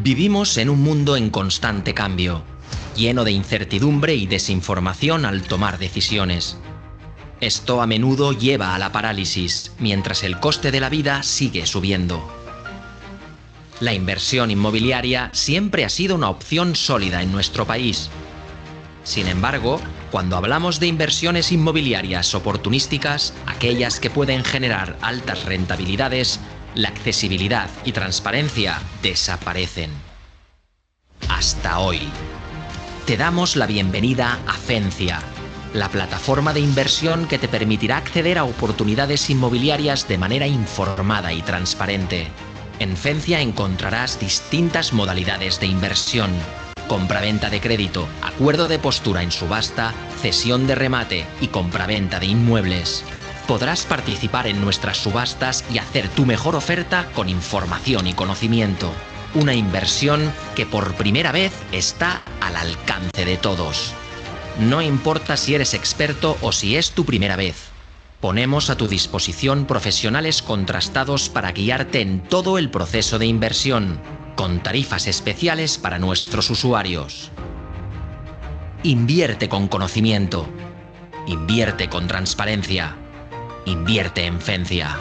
Vivimos en un mundo en constante cambio, lleno de incertidumbre y desinformación al tomar decisiones. Esto a menudo lleva a la parálisis, mientras el coste de la vida sigue subiendo. La inversión inmobiliaria siempre ha sido una opción sólida en nuestro país. Sin embargo, cuando hablamos de inversiones inmobiliarias oportunísticas, aquellas que pueden generar altas rentabilidades, la accesibilidad y transparencia desaparecen. Hasta hoy. Te damos la bienvenida a Fencia, la plataforma de inversión que te permitirá acceder a oportunidades inmobiliarias de manera informada y transparente. En Fencia encontrarás distintas modalidades de inversión: compraventa de crédito, acuerdo de postura en subasta, cesión de remate y compraventa de inmuebles. Podrás participar en nuestras subastas y hacer tu mejor oferta con información y conocimiento. Una inversión que por primera vez está al alcance de todos. No importa si eres experto o si es tu primera vez. Ponemos a tu disposición profesionales contrastados para guiarte en todo el proceso de inversión, con tarifas especiales para nuestros usuarios. Invierte con conocimiento. Invierte con transparencia. Invierte en Fencia.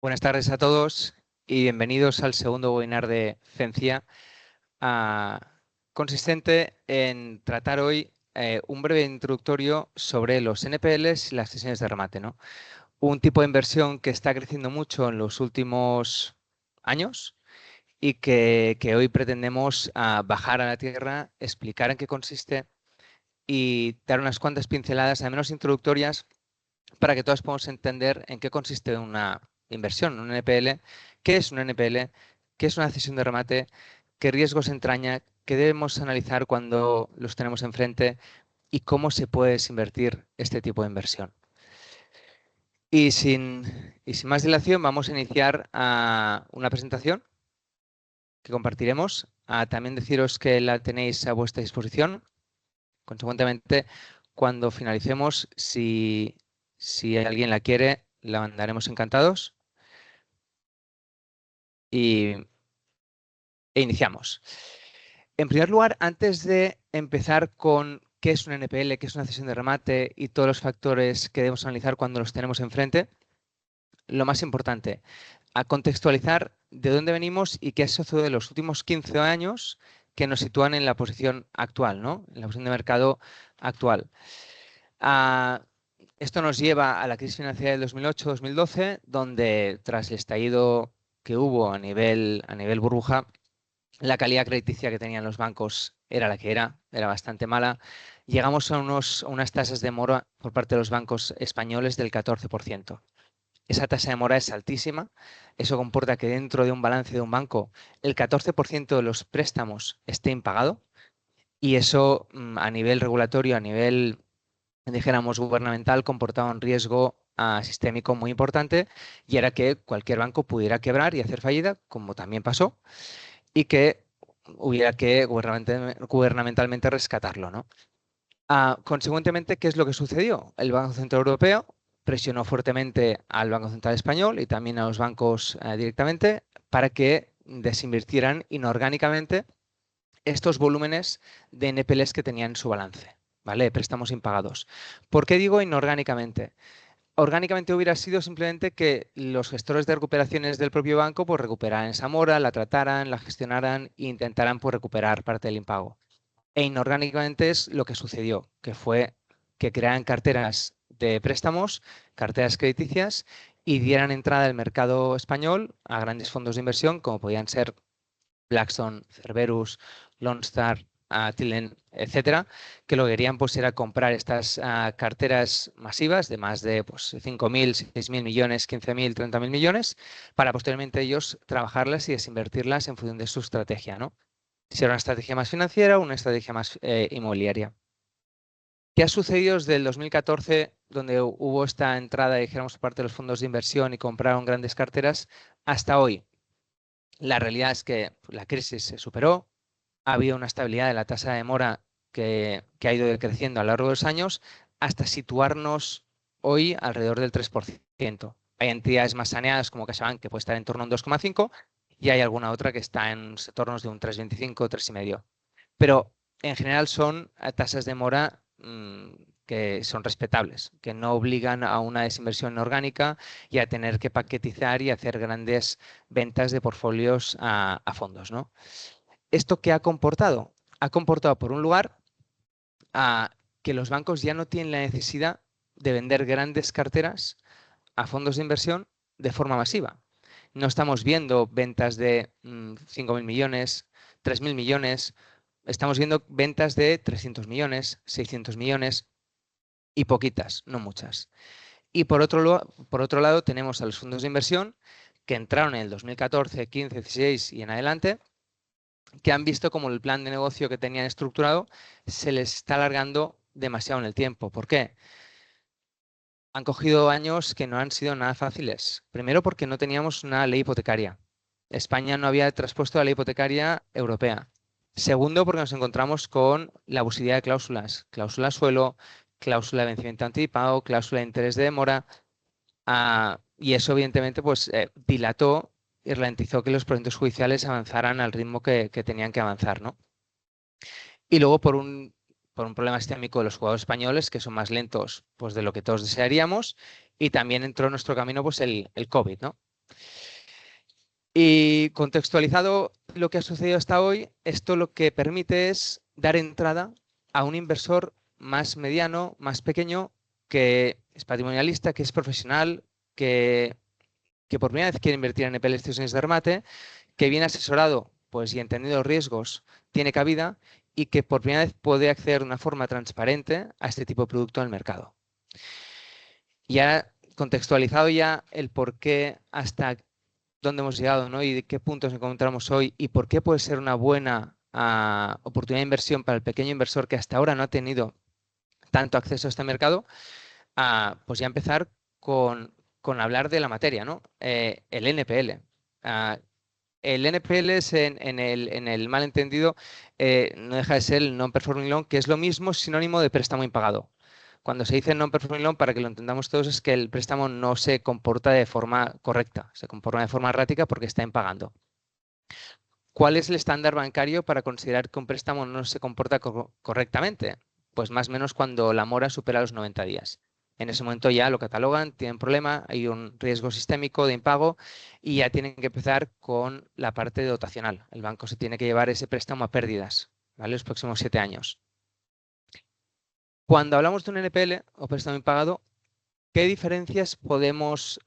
Buenas tardes a todos y bienvenidos al segundo webinar de Fencia, consistente en tratar hoy un breve introductorio sobre los NPLs y las cesiones de remate, ¿no? Un tipo de inversión que está creciendo mucho en los últimos años y que hoy pretendemos bajar a la tierra, explicar en qué consiste y dar unas cuantas pinceladas, al menos introductorias, para que todos podamos entender en qué consiste una inversión, un NPL, qué es un NPL, qué es una cesión de remate, qué riesgos entraña, qué debemos analizar cuando los tenemos enfrente y cómo se puede invertir este tipo de inversión. Y sin más dilación, vamos a iniciar una presentación que compartiremos. También deciros que la tenéis a vuestra disposición. Consecuentemente, cuando finalicemos, si alguien la quiere, la mandaremos encantados. E iniciamos. En primer lugar, antes de empezar con qué es un NPL, qué es una cesión de remate y todos los factores que debemos analizar cuando los tenemos enfrente, lo más importante, a contextualizar de dónde venimos y qué ha sucedido en los últimos 15 años que nos sitúan en la posición actual, ¿no? En la posición de mercado actual. Esto nos lleva a la crisis financiera del 2008-2012, donde tras el estallido que hubo a nivel burbuja, la calidad crediticia que tenían los bancos era la que era bastante mala. Llegamos a unas tasas de mora por parte de los bancos españoles del 14%. Esa tasa de mora es altísima. Eso comporta que dentro de un balance de un banco el 14% de los préstamos esté impagado, y eso a nivel regulatorio, a nivel, dijéramos, gubernamental, comportaba un riesgo sistémico muy importante, y era que cualquier banco pudiera quebrar y hacer fallida, como también pasó, y que hubiera que gubernamentalmente rescatarlo, ¿no? Consecuentemente, ¿qué es lo que sucedió? El Banco Central Europeo presionó fuertemente al Banco Central Español y también a los bancos directamente para que desinvirtieran inorgánicamente estos volúmenes de NPLs que tenían en su balance, ¿vale? Préstamos impagados. ¿Por qué digo inorgánicamente? Orgánicamente hubiera sido simplemente que los gestores de recuperaciones del propio banco pues recuperaran esa mora, la trataran, la gestionaran e intentaran pues recuperar parte del impago. E inorgánicamente es lo que sucedió, que fue que crearan carteras de préstamos, carteras crediticias, y dieran entrada al mercado español a grandes fondos de inversión como podían ser Blackstone, Cerberus, Lone Star, Tillen, etcétera, que lo que querían pues era comprar estas carteras masivas de más de 5.000, 6.000 millones, 15.000, 30.000 millones, para posteriormente ellos trabajarlas y desinvertirlas en función de su estrategia, ¿no? Si era una estrategia más financiera o una estrategia más inmobiliaria. ¿Qué ha sucedido desde el 2014, donde hubo esta entrada, dijéramos, por parte de los fondos de inversión y compraron grandes carteras, hasta hoy? La realidad es que la crisis se superó, ha habido una estabilidad de la tasa de mora que ha ido decreciendo a lo largo de los años hasta situarnos hoy alrededor del 3%. Hay entidades más saneadas como CaixaBank que puede estar en torno a un 2,5 y hay alguna otra que está en entornos de un 3,25 o 3,5. Pero en general son tasas de mora que son respetables, que no obligan a una desinversión orgánica y a tener que paquetizar y hacer grandes ventas de portfolios a fondos, ¿no? ¿Esto qué ha comportado? Ha comportado, por un lugar, que los bancos ya no tienen la necesidad de vender grandes carteras a fondos de inversión de forma masiva. No estamos viendo ventas de 5.000 millones, 3.000 millones, estamos viendo ventas de 300 millones, 600 millones y poquitas, no muchas. Y por otro lado tenemos a los fondos de inversión que entraron en el 2014, 15, 16 y en adelante, que han visto como el plan de negocio que tenían estructurado se les está alargando demasiado en el tiempo. ¿Por qué? Han cogido años que no han sido nada fáciles. Primero porque no teníamos una ley hipotecaria. España no había traspuesto la ley hipotecaria europea. Segundo, porque nos encontramos con la abusividad de cláusulas. Cláusula suelo, cláusula de vencimiento anticipado, cláusula de interés de demora. Y eso, evidentemente, pues dilató y ralentizó que los procedimientos judiciales avanzaran al ritmo que tenían que avanzar, ¿no? Y luego por un problema sistémico de los jugadores españoles, que son más lentos pues, de lo que todos desearíamos, y también entró en nuestro camino pues, el COVID, ¿no? Y contextualizado lo que ha sucedido hasta hoy, esto lo que permite es dar entrada a un inversor más mediano, más pequeño, que es patrimonialista, que es profesional, que por primera vez quiere invertir en NPL instituciones de remate, que bien asesorado pues, y entendido los riesgos tiene cabida y que por primera vez puede acceder de una forma transparente a este tipo de producto en el mercado. Ya contextualizado ya el por qué hasta dónde hemos llegado, ¿no? Y de qué puntos nos encontramos hoy y por qué puede ser una buena oportunidad de inversión para el pequeño inversor que hasta ahora no ha tenido tanto acceso a este mercado, pues ya empezar con hablar de la materia, ¿no? El NPL. El NPL es en el malentendido, no deja de ser el non-performing loan, que es lo mismo, sinónimo de préstamo impagado. Cuando se dice non-performing loan, para que lo entendamos todos, es que el préstamo no se comporta de forma correcta, se comporta de forma errática porque está impagando. ¿Cuál es el estándar bancario para considerar que un préstamo no se comporta correctamente? Pues más o menos cuando la mora supera los 90 días. En ese momento ya lo catalogan, tienen problema, hay un riesgo sistémico de impago y ya tienen que empezar con la parte dotacional. El banco se tiene que llevar ese préstamo a pérdidas, ¿vale? Los próximos 7 años. Cuando hablamos de un NPL o préstamo impagado, ¿qué diferencias podemos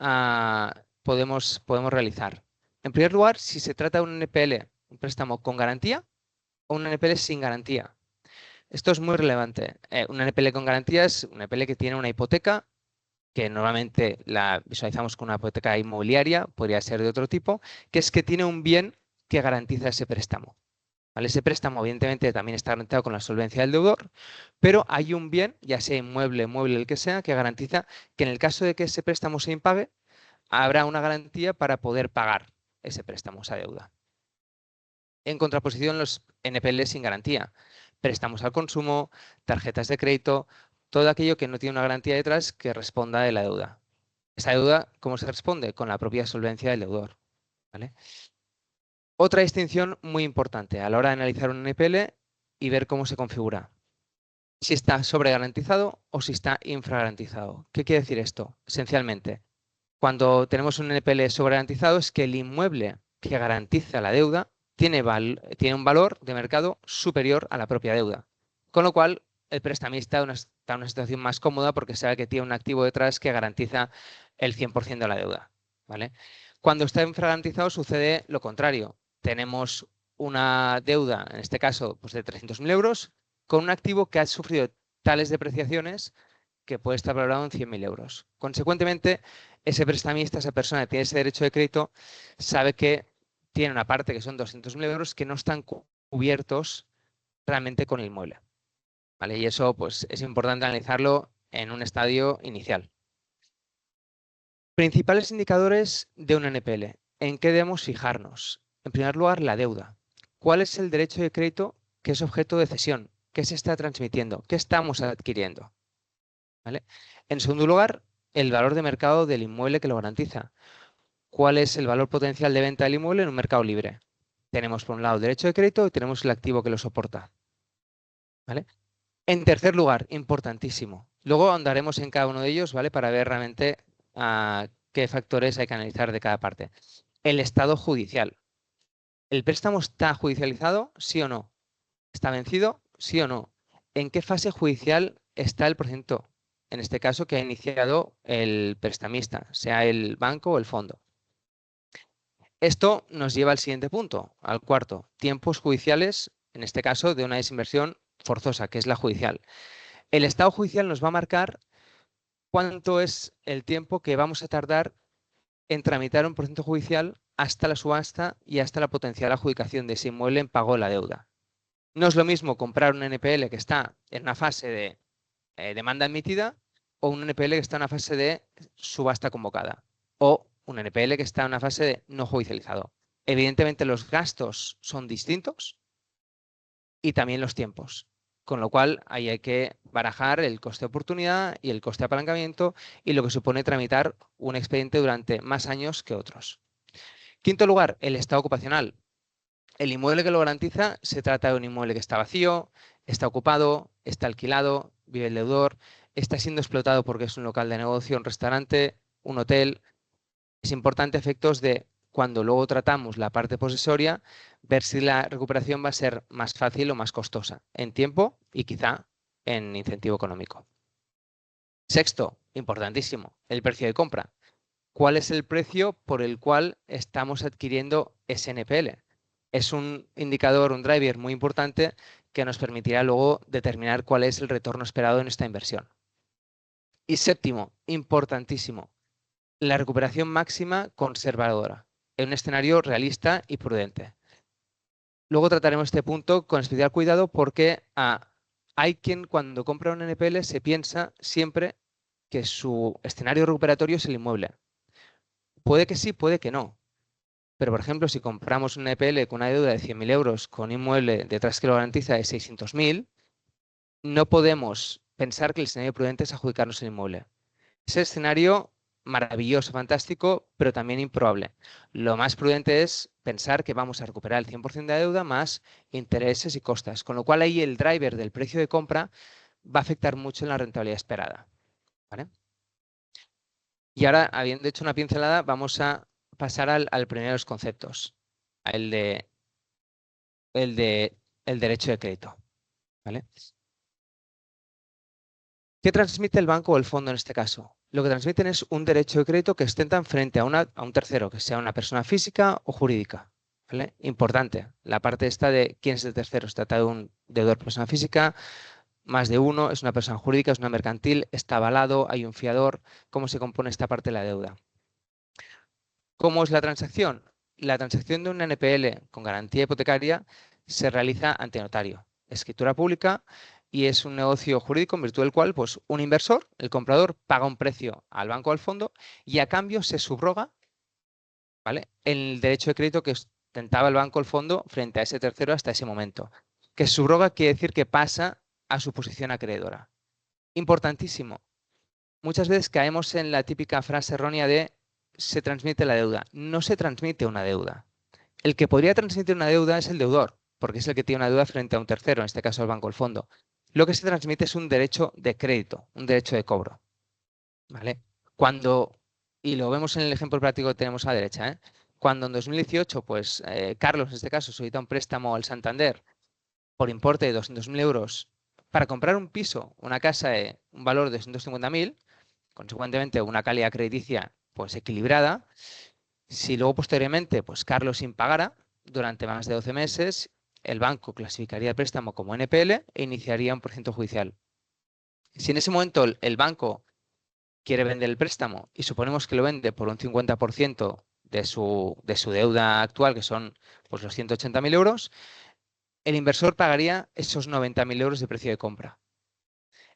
realizar? En primer lugar, si se trata de un NPL, un préstamo con garantía o un NPL sin garantía. Esto es muy relevante. Un NPL con garantía es un NPL que tiene una hipoteca, que normalmente la visualizamos con una hipoteca inmobiliaria, podría ser de otro tipo, que es que tiene un bien que garantiza ese préstamo. ¿Vale? Ese préstamo, evidentemente, también está garantizado con la solvencia del deudor, pero hay un bien, ya sea inmueble, mueble, el que sea, que garantiza que en el caso de que ese préstamo se impague, habrá una garantía para poder pagar ese préstamo, esa deuda. En contraposición, los NPL sin garantía, préstamos al consumo, tarjetas de crédito, todo aquello que no tiene una garantía detrás que responda de la deuda. Esa deuda, ¿cómo se responde? Con la propia solvencia del deudor. ¿Vale? Otra distinción muy importante a la hora de analizar un NPL y ver cómo se configura. Si está sobregarantizado o si está infragarantizado. ¿Qué quiere decir esto? Esencialmente, cuando tenemos un NPL sobregarantizado es que el inmueble que garantiza la deuda tiene un valor de mercado superior a la propia deuda. Con lo cual, el prestamista está en una situación más cómoda porque sabe que tiene un activo detrás que garantiza el 100% de la deuda. ¿Vale? Cuando está infragarantizado sucede lo contrario. Tenemos una deuda, en este caso, pues de 300.000 euros, con un activo que ha sufrido tales depreciaciones que puede estar valorado en 100.000 euros. Consecuentemente, ese prestamista, esa persona que tiene ese derecho de crédito, sabe que tiene una parte que son 200.000 euros que no están cubiertos realmente con el inmueble. ¿Vale? Y eso pues, es importante analizarlo en un estadio inicial. Principales indicadores de un NPL. ¿En qué debemos fijarnos? En primer lugar, la deuda. ¿Cuál es el derecho de crédito que es objeto de cesión? ¿Qué se está transmitiendo? ¿Qué estamos adquiriendo? ¿Vale? En segundo lugar, el valor de mercado del inmueble que lo garantiza. ¿Cuál es el valor potencial de venta del inmueble en un mercado libre? Tenemos por un lado el derecho de crédito y tenemos el activo que lo soporta. ¿Vale? En tercer lugar, importantísimo. Luego andaremos en cada uno de ellos, ¿vale? Para ver realmente qué factores hay que analizar de cada parte. El estado judicial. ¿El préstamo está judicializado? ¿Sí o no? ¿Está vencido? ¿Sí o no? ¿En qué fase judicial está el procedimiento? En este caso, que ha iniciado el prestamista, sea el banco o el fondo. Esto nos lleva al siguiente punto, al cuarto. Tiempos judiciales, en este caso, de una desinversión forzosa, que es la judicial. El estado judicial nos va a marcar cuánto es el tiempo que vamos a tardar en tramitar un procedimiento judicial hasta la subasta y hasta la potencial adjudicación de ese inmueble en pago de la deuda. No es lo mismo comprar un NPL que está en una fase de demanda admitida o un NPL que está en una fase de subasta convocada o un NPL que está en una fase de no judicializado. Evidentemente los gastos son distintos y también los tiempos, con lo cual ahí hay que barajar el coste de oportunidad y el coste de apalancamiento y lo que supone tramitar un expediente durante más años que otros. Quinto lugar, el estado ocupacional. El inmueble que lo garantiza se trata de un inmueble que está vacío, está ocupado, está alquilado, vive el deudor, está siendo explotado porque es un local de negocio, un restaurante, un hotel. Es importante a efectos de cuando luego tratamos la parte posesoria, ver si la recuperación va a ser más fácil o más costosa en tiempo y quizá en incentivo económico. Sexto, importantísimo, el precio de compra. ¿Cuál es el precio por el cual estamos adquiriendo ese NPL? Es un indicador, un driver muy importante que nos permitirá luego determinar cuál es el retorno esperado en esta inversión. Y séptimo, importantísimo, la recuperación máxima conservadora, en un escenario realista y prudente. Luego trataremos este punto con especial cuidado porque hay quien cuando compra un NPL se piensa siempre que su escenario recuperatorio es el inmueble. Puede que sí, puede que no. Pero, por ejemplo, si compramos un NPL con una deuda de 100.000 euros con inmueble detrás que lo garantiza de 600.000, no podemos pensar que el escenario prudente es adjudicarnos el inmueble. Ese escenario maravilloso, fantástico, pero también improbable. Lo más prudente es pensar que vamos a recuperar el 100% de la deuda más intereses y costas, con lo cual ahí el driver del precio de compra va a afectar mucho en la rentabilidad esperada. ¿Vale? Y ahora, habiendo hecho una pincelada, vamos a pasar al primero de los conceptos, el de el derecho de crédito. ¿Vale? ¿Qué transmite el banco o el fondo en este caso? Lo que transmiten es un derecho de crédito que ostentan frente a un tercero, que sea una persona física o jurídica. ¿Vale? Importante, la parte esta de quién es el tercero. Se trata de un deudor persona física, más de uno, es una persona jurídica, es una mercantil, está avalado, hay un fiador. ¿Cómo se compone esta parte de la deuda? ¿Cómo es la transacción? La transacción de un NPL con garantía hipotecaria se realiza ante notario, escritura pública, y es un negocio jurídico en virtud del cual pues, un inversor, el comprador, paga un precio al banco o al fondo y a cambio se subroga, ¿vale?, el derecho de crédito que ostentaba el banco o el fondo frente a ese tercero hasta ese momento. Que subroga quiere decir que pasa a su posición acreedora. Importantísimo. Muchas veces caemos en la típica frase errónea de se transmite la deuda. No se transmite una deuda. El que podría transmitir una deuda es el deudor, porque es el que tiene una deuda frente a un tercero, en este caso el banco o el fondo. Lo que se transmite es un derecho de crédito, un derecho de cobro. ¿Vale? Cuando, y lo vemos en el ejemplo práctico que tenemos a la derecha, ¿eh? Cuando en 2018, pues Carlos, en este caso, solicita un préstamo al Santander por importe de 200.000 euros para comprar un piso, una casa de un valor de 250.000, consecuentemente una calidad crediticia pues equilibrada. Si luego posteriormente pues Carlos impagara durante más de 12 meses, el banco clasificaría el préstamo como NPL e iniciaría un procedimiento judicial. Si en ese momento el banco quiere vender el préstamo y suponemos que lo vende por un 50% de su deuda actual, que son pues, los 180.000 euros, el inversor pagaría esos 90.000 euros de precio de compra.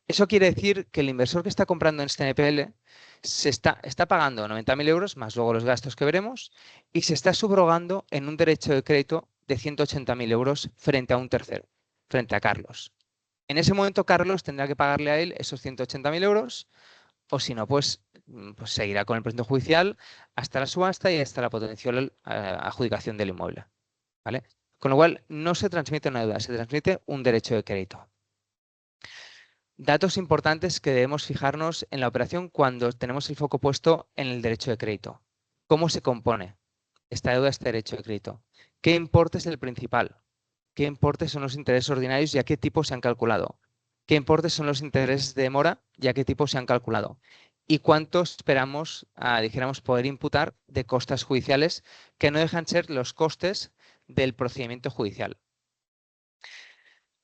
Eso quiere decir que el inversor que está comprando en este NPL está pagando 90.000 euros, más luego los gastos que veremos, y se está subrogando en un derecho de crédito de 180.000 euros frente a un tercero, frente a Carlos. En ese momento Carlos tendrá que pagarle a él esos 180.000 euros, o si no, pues seguirá con el proceso judicial hasta la subasta y hasta la potencial adjudicación del inmueble, ¿vale? Con lo cual, no se transmite una deuda, se transmite un derecho de crédito. Datos importantes que debemos fijarnos en la operación cuando tenemos el foco puesto en el derecho de crédito. ¿Cómo se compone esta deuda, este derecho de crédito? ¿Qué importe es el principal? ¿Qué importes son los intereses ordinarios y a qué tipo se han calculado? ¿Qué importes son los intereses de demora y a qué tipo se han calculado? ¿Y cuánto esperamos, dijéramos, poder imputar de costas judiciales que no dejan ser los costes del procedimiento judicial?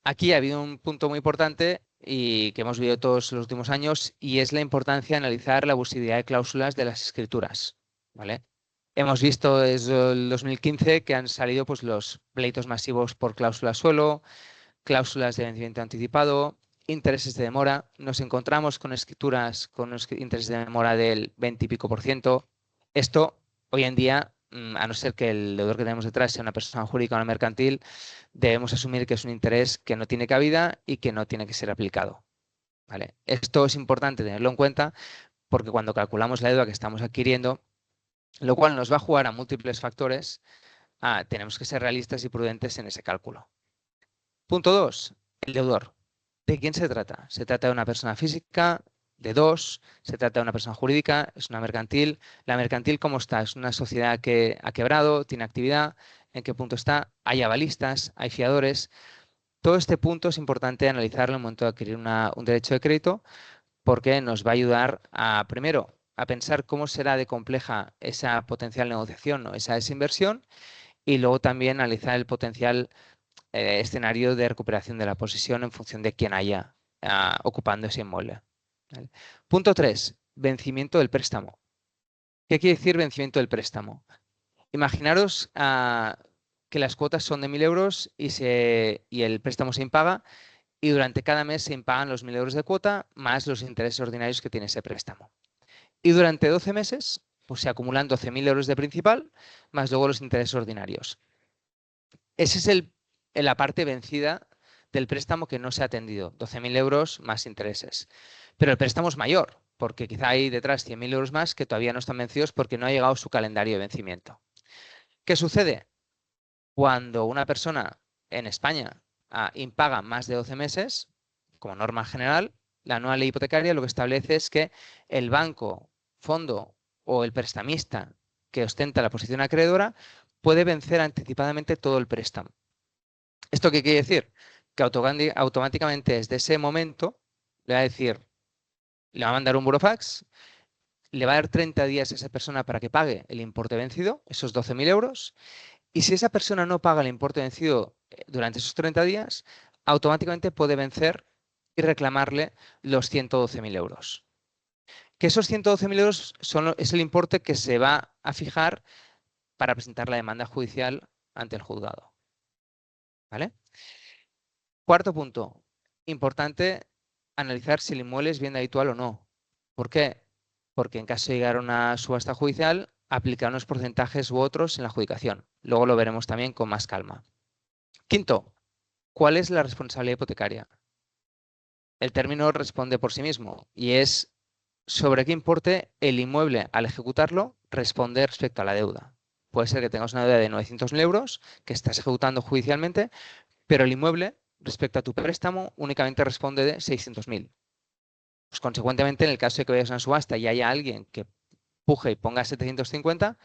Aquí ha habido un punto muy importante y que hemos vivido todos los últimos años, y es la importancia de analizar la abusividad de cláusulas de las escrituras, ¿vale? Hemos visto desde el 2015 que han salido pues, los pleitos masivos por cláusula suelo, cláusulas de vencimiento anticipado, intereses de demora. Nos encontramos con escrituras con unos intereses de demora del 20 y pico %. Esto, hoy en día, a no ser que el deudor que tenemos detrás sea una persona jurídica o una mercantil, debemos asumir que es un interés que no tiene cabida y que no tiene que ser aplicado, ¿vale? Esto es importante tenerlo en cuenta porque cuando calculamos la deuda que estamos adquiriendo, lo cual nos va a jugar a múltiples factores, tenemos que ser realistas y prudentes en ese cálculo. Punto 2. El deudor. ¿De quién se trata? ¿Se trata de una persona física? ¿De dos? ¿Se trata de una persona jurídica? ¿Es una mercantil? ¿La mercantil cómo está? ¿Es una sociedad que ha quebrado? ¿Tiene actividad? ¿En qué punto está? ¿Hay avalistas? ¿Hay fiadores? Todo este punto es importante analizarlo en el momento de adquirir un derecho de crédito, porque nos va a ayudar primero, a pensar cómo será de compleja esa potencial negociación o esa desinversión, y luego también analizar el potencial escenario de recuperación de la posesión en función de quién haya ocupando ese inmueble, ¿vale? Punto 3. Vencimiento del préstamo. ¿Qué quiere decir vencimiento del préstamo? Imaginaros que las cuotas son de 1.000 euros y el préstamo se impaga, y durante cada mes se impagan los 1.000 euros de cuota más los intereses ordinarios que tiene ese préstamo. Y durante 12 meses pues, se acumulan 12.000 euros de principal más luego los intereses ordinarios. Esa es la parte vencida del préstamo que no se ha atendido, 12.000 euros más intereses. Pero el préstamo es mayor, porque quizá hay detrás 100.000 euros más que todavía no están vencidos porque no ha llegado su calendario de vencimiento. ¿Qué sucede? Cuando una persona en España impaga más de 12 meses, como norma general, la nueva ley hipotecaria lo que establece es que el banco, fondo o el prestamista que ostenta la posición acreedora puede vencer anticipadamente todo el préstamo. ¿Esto qué quiere decir? Que automáticamente desde ese momento le va a decir, le va a mandar un burofax, le va a dar 30 días a esa persona para que pague el importe vencido, esos 12.000 euros, y si esa persona no paga el importe vencido durante esos 30 días, automáticamente puede vencer y reclamarle los 112.000 euros. Que esos 112.000 euros es el importe que se va a fijar para presentar la demanda judicial ante el juzgado, ¿vale? Cuarto punto, importante analizar si el inmueble es bien habitual o no. ¿Por qué? Porque en caso de llegar a una subasta judicial, aplicar unos porcentajes u otros en la adjudicación. Luego lo veremos también con más calma. Quinto, ¿cuál es la responsabilidad hipotecaria? El término responde por sí mismo y es sobre qué importe el inmueble al ejecutarlo responde respecto a la deuda. Puede ser que tengas una deuda de 900.000 euros que estás ejecutando judicialmente, pero el inmueble respecto a tu préstamo únicamente responde de 600.000. Pues consecuentemente, en el caso de que vayas a una subasta y haya alguien que puje y ponga 750,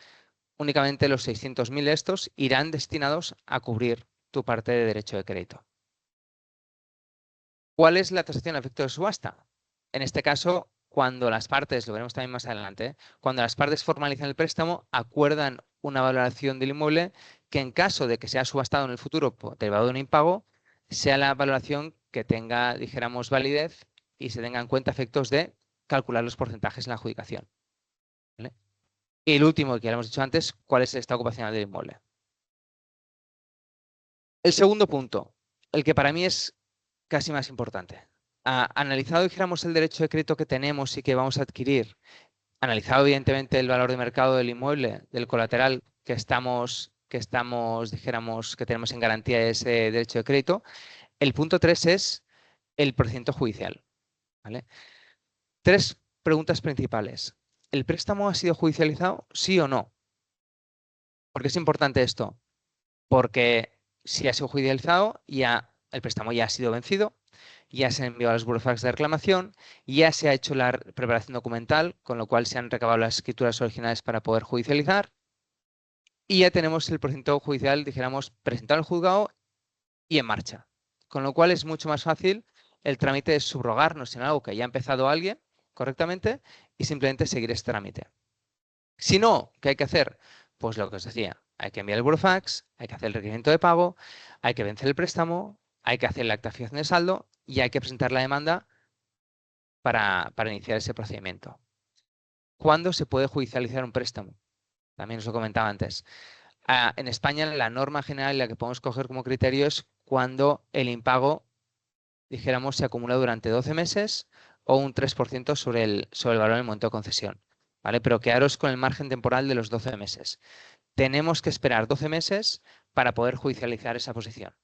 únicamente los 600.000 estos irán destinados a cubrir tu parte de derecho de crédito. ¿Cuál es la tasación a efecto de subasta? En este caso, cuando las partes, lo veremos también más adelante, cuando las partes formalizan el préstamo, acuerdan una valoración del inmueble que en caso de que sea subastado en el futuro derivado de un impago, sea la valoración que tenga, dijéramos, validez y se tenga en cuenta efectos de calcular los porcentajes en la adjudicación, ¿vale? Y el último, que ya lo hemos dicho antes, ¿cuál es el estado ocupacional del inmueble? El segundo punto, el que para mí es casi más importante. Analizado, dijéramos, el derecho de crédito que tenemos y que vamos a adquirir, analizado evidentemente el valor de mercado del inmueble, del colateral que estamos que estamos, dijéramos, que tenemos en garantía ese derecho de crédito. El punto 3 es el procedimiento judicial, ¿vale? 3 preguntas principales. ¿El préstamo ha sido judicializado, sí o no? ¿Por qué es importante esto? Porque si ha sido judicializado, ya el préstamo ya ha sido vencido, ya se han enviado a los burofax de reclamación, ya se ha hecho la preparación documental, con lo cual se han recabado las escrituras originales para poder judicializar, y ya tenemos el procedimiento judicial, dijéramos, presentado al juzgado y en marcha. Con lo cual es mucho más fácil el trámite de subrogarnos en algo que ya ha empezado alguien correctamente y simplemente seguir este trámite. Si no, ¿qué hay que hacer? Pues lo que os decía, hay que enviar el burofax, hay que hacer el requerimiento de pago, hay que vencer el préstamo, hay que hacer la acta de fijación de saldo y hay que presentar la demanda para iniciar ese procedimiento. ¿Cuándo se puede judicializar un préstamo? También os lo comentaba antes. En España, la norma general, la que podemos coger como criterio es cuando el impago, dijéramos, se acumula durante 12 meses o un 3% sobre el valor del momento de concesión. ¿Vale? Pero quedaros con el margen temporal de los 12 meses. Tenemos que esperar 12 meses para poder judicializar esa posición.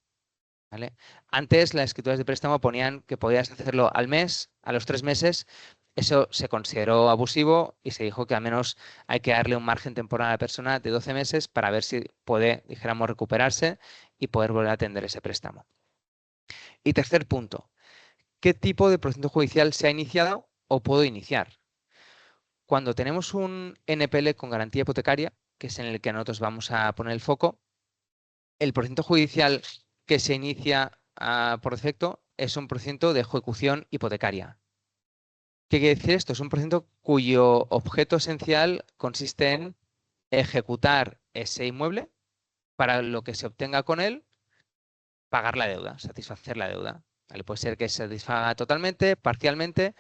¿Vale? Antes las escrituras de préstamo ponían que podías hacerlo al mes, a los 3 meses. Eso se consideró abusivo y se dijo que al menos hay que darle un margen temporal a la persona de 12 meses para ver si puede, dijéramos, recuperarse y poder volver a atender ese préstamo. Y tercer punto, ¿qué tipo de procedimiento judicial se ha iniciado o puedo iniciar? Cuando tenemos un NPL con garantía hipotecaria, que es en el que nosotros vamos a poner el foco, el procedimiento judicial que se inicia por defecto es un procedimiento de ejecución hipotecaria. ¿Qué quiere decir esto? Es un procedimiento cuyo objeto esencial consiste en ejecutar ese inmueble para lo que se obtenga con él, pagar la deuda, satisfacer la deuda. ¿Vale? Puede ser que se satisfaga totalmente, parcialmente,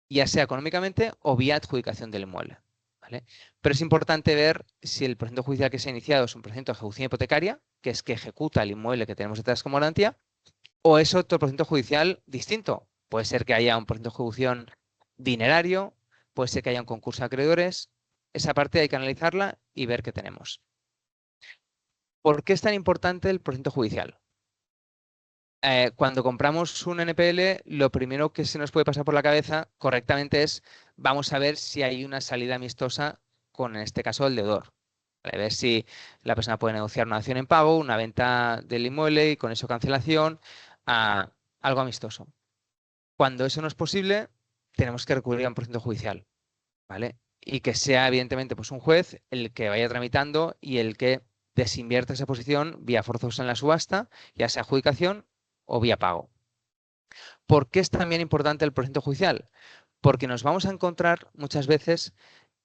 ya sea económicamente o vía adjudicación del inmueble. ¿Vale? Pero es importante ver si el procedimiento judicial que se ha iniciado es un procedimiento de ejecución hipotecaria, que es que ejecuta el inmueble que tenemos detrás como garantía, o es otro procedimiento judicial distinto. Puede ser que haya un procedimiento de ejecución dinerario, puede ser que haya un concurso de acreedores. Esa parte hay que analizarla y ver qué tenemos. ¿Por qué es tan importante el procedimiento judicial? Cuando compramos un NPL, lo primero que se nos puede pasar por la cabeza correctamente es, vamos a ver si hay una salida amistosa con, en este caso, el deudor. A ver si la persona puede negociar una acción en pago, una venta del inmueble y con eso cancelación, algo amistoso. Cuando eso no es posible, tenemos que recurrir a un procedimiento judicial, ¿vale? Y que sea, evidentemente, pues un juez el que vaya tramitando y el que desinvierta esa posición vía forzosa en la subasta, ya sea adjudicación o vía pago. ¿Por qué es también importante el procedimiento judicial? Porque nos vamos a encontrar muchas veces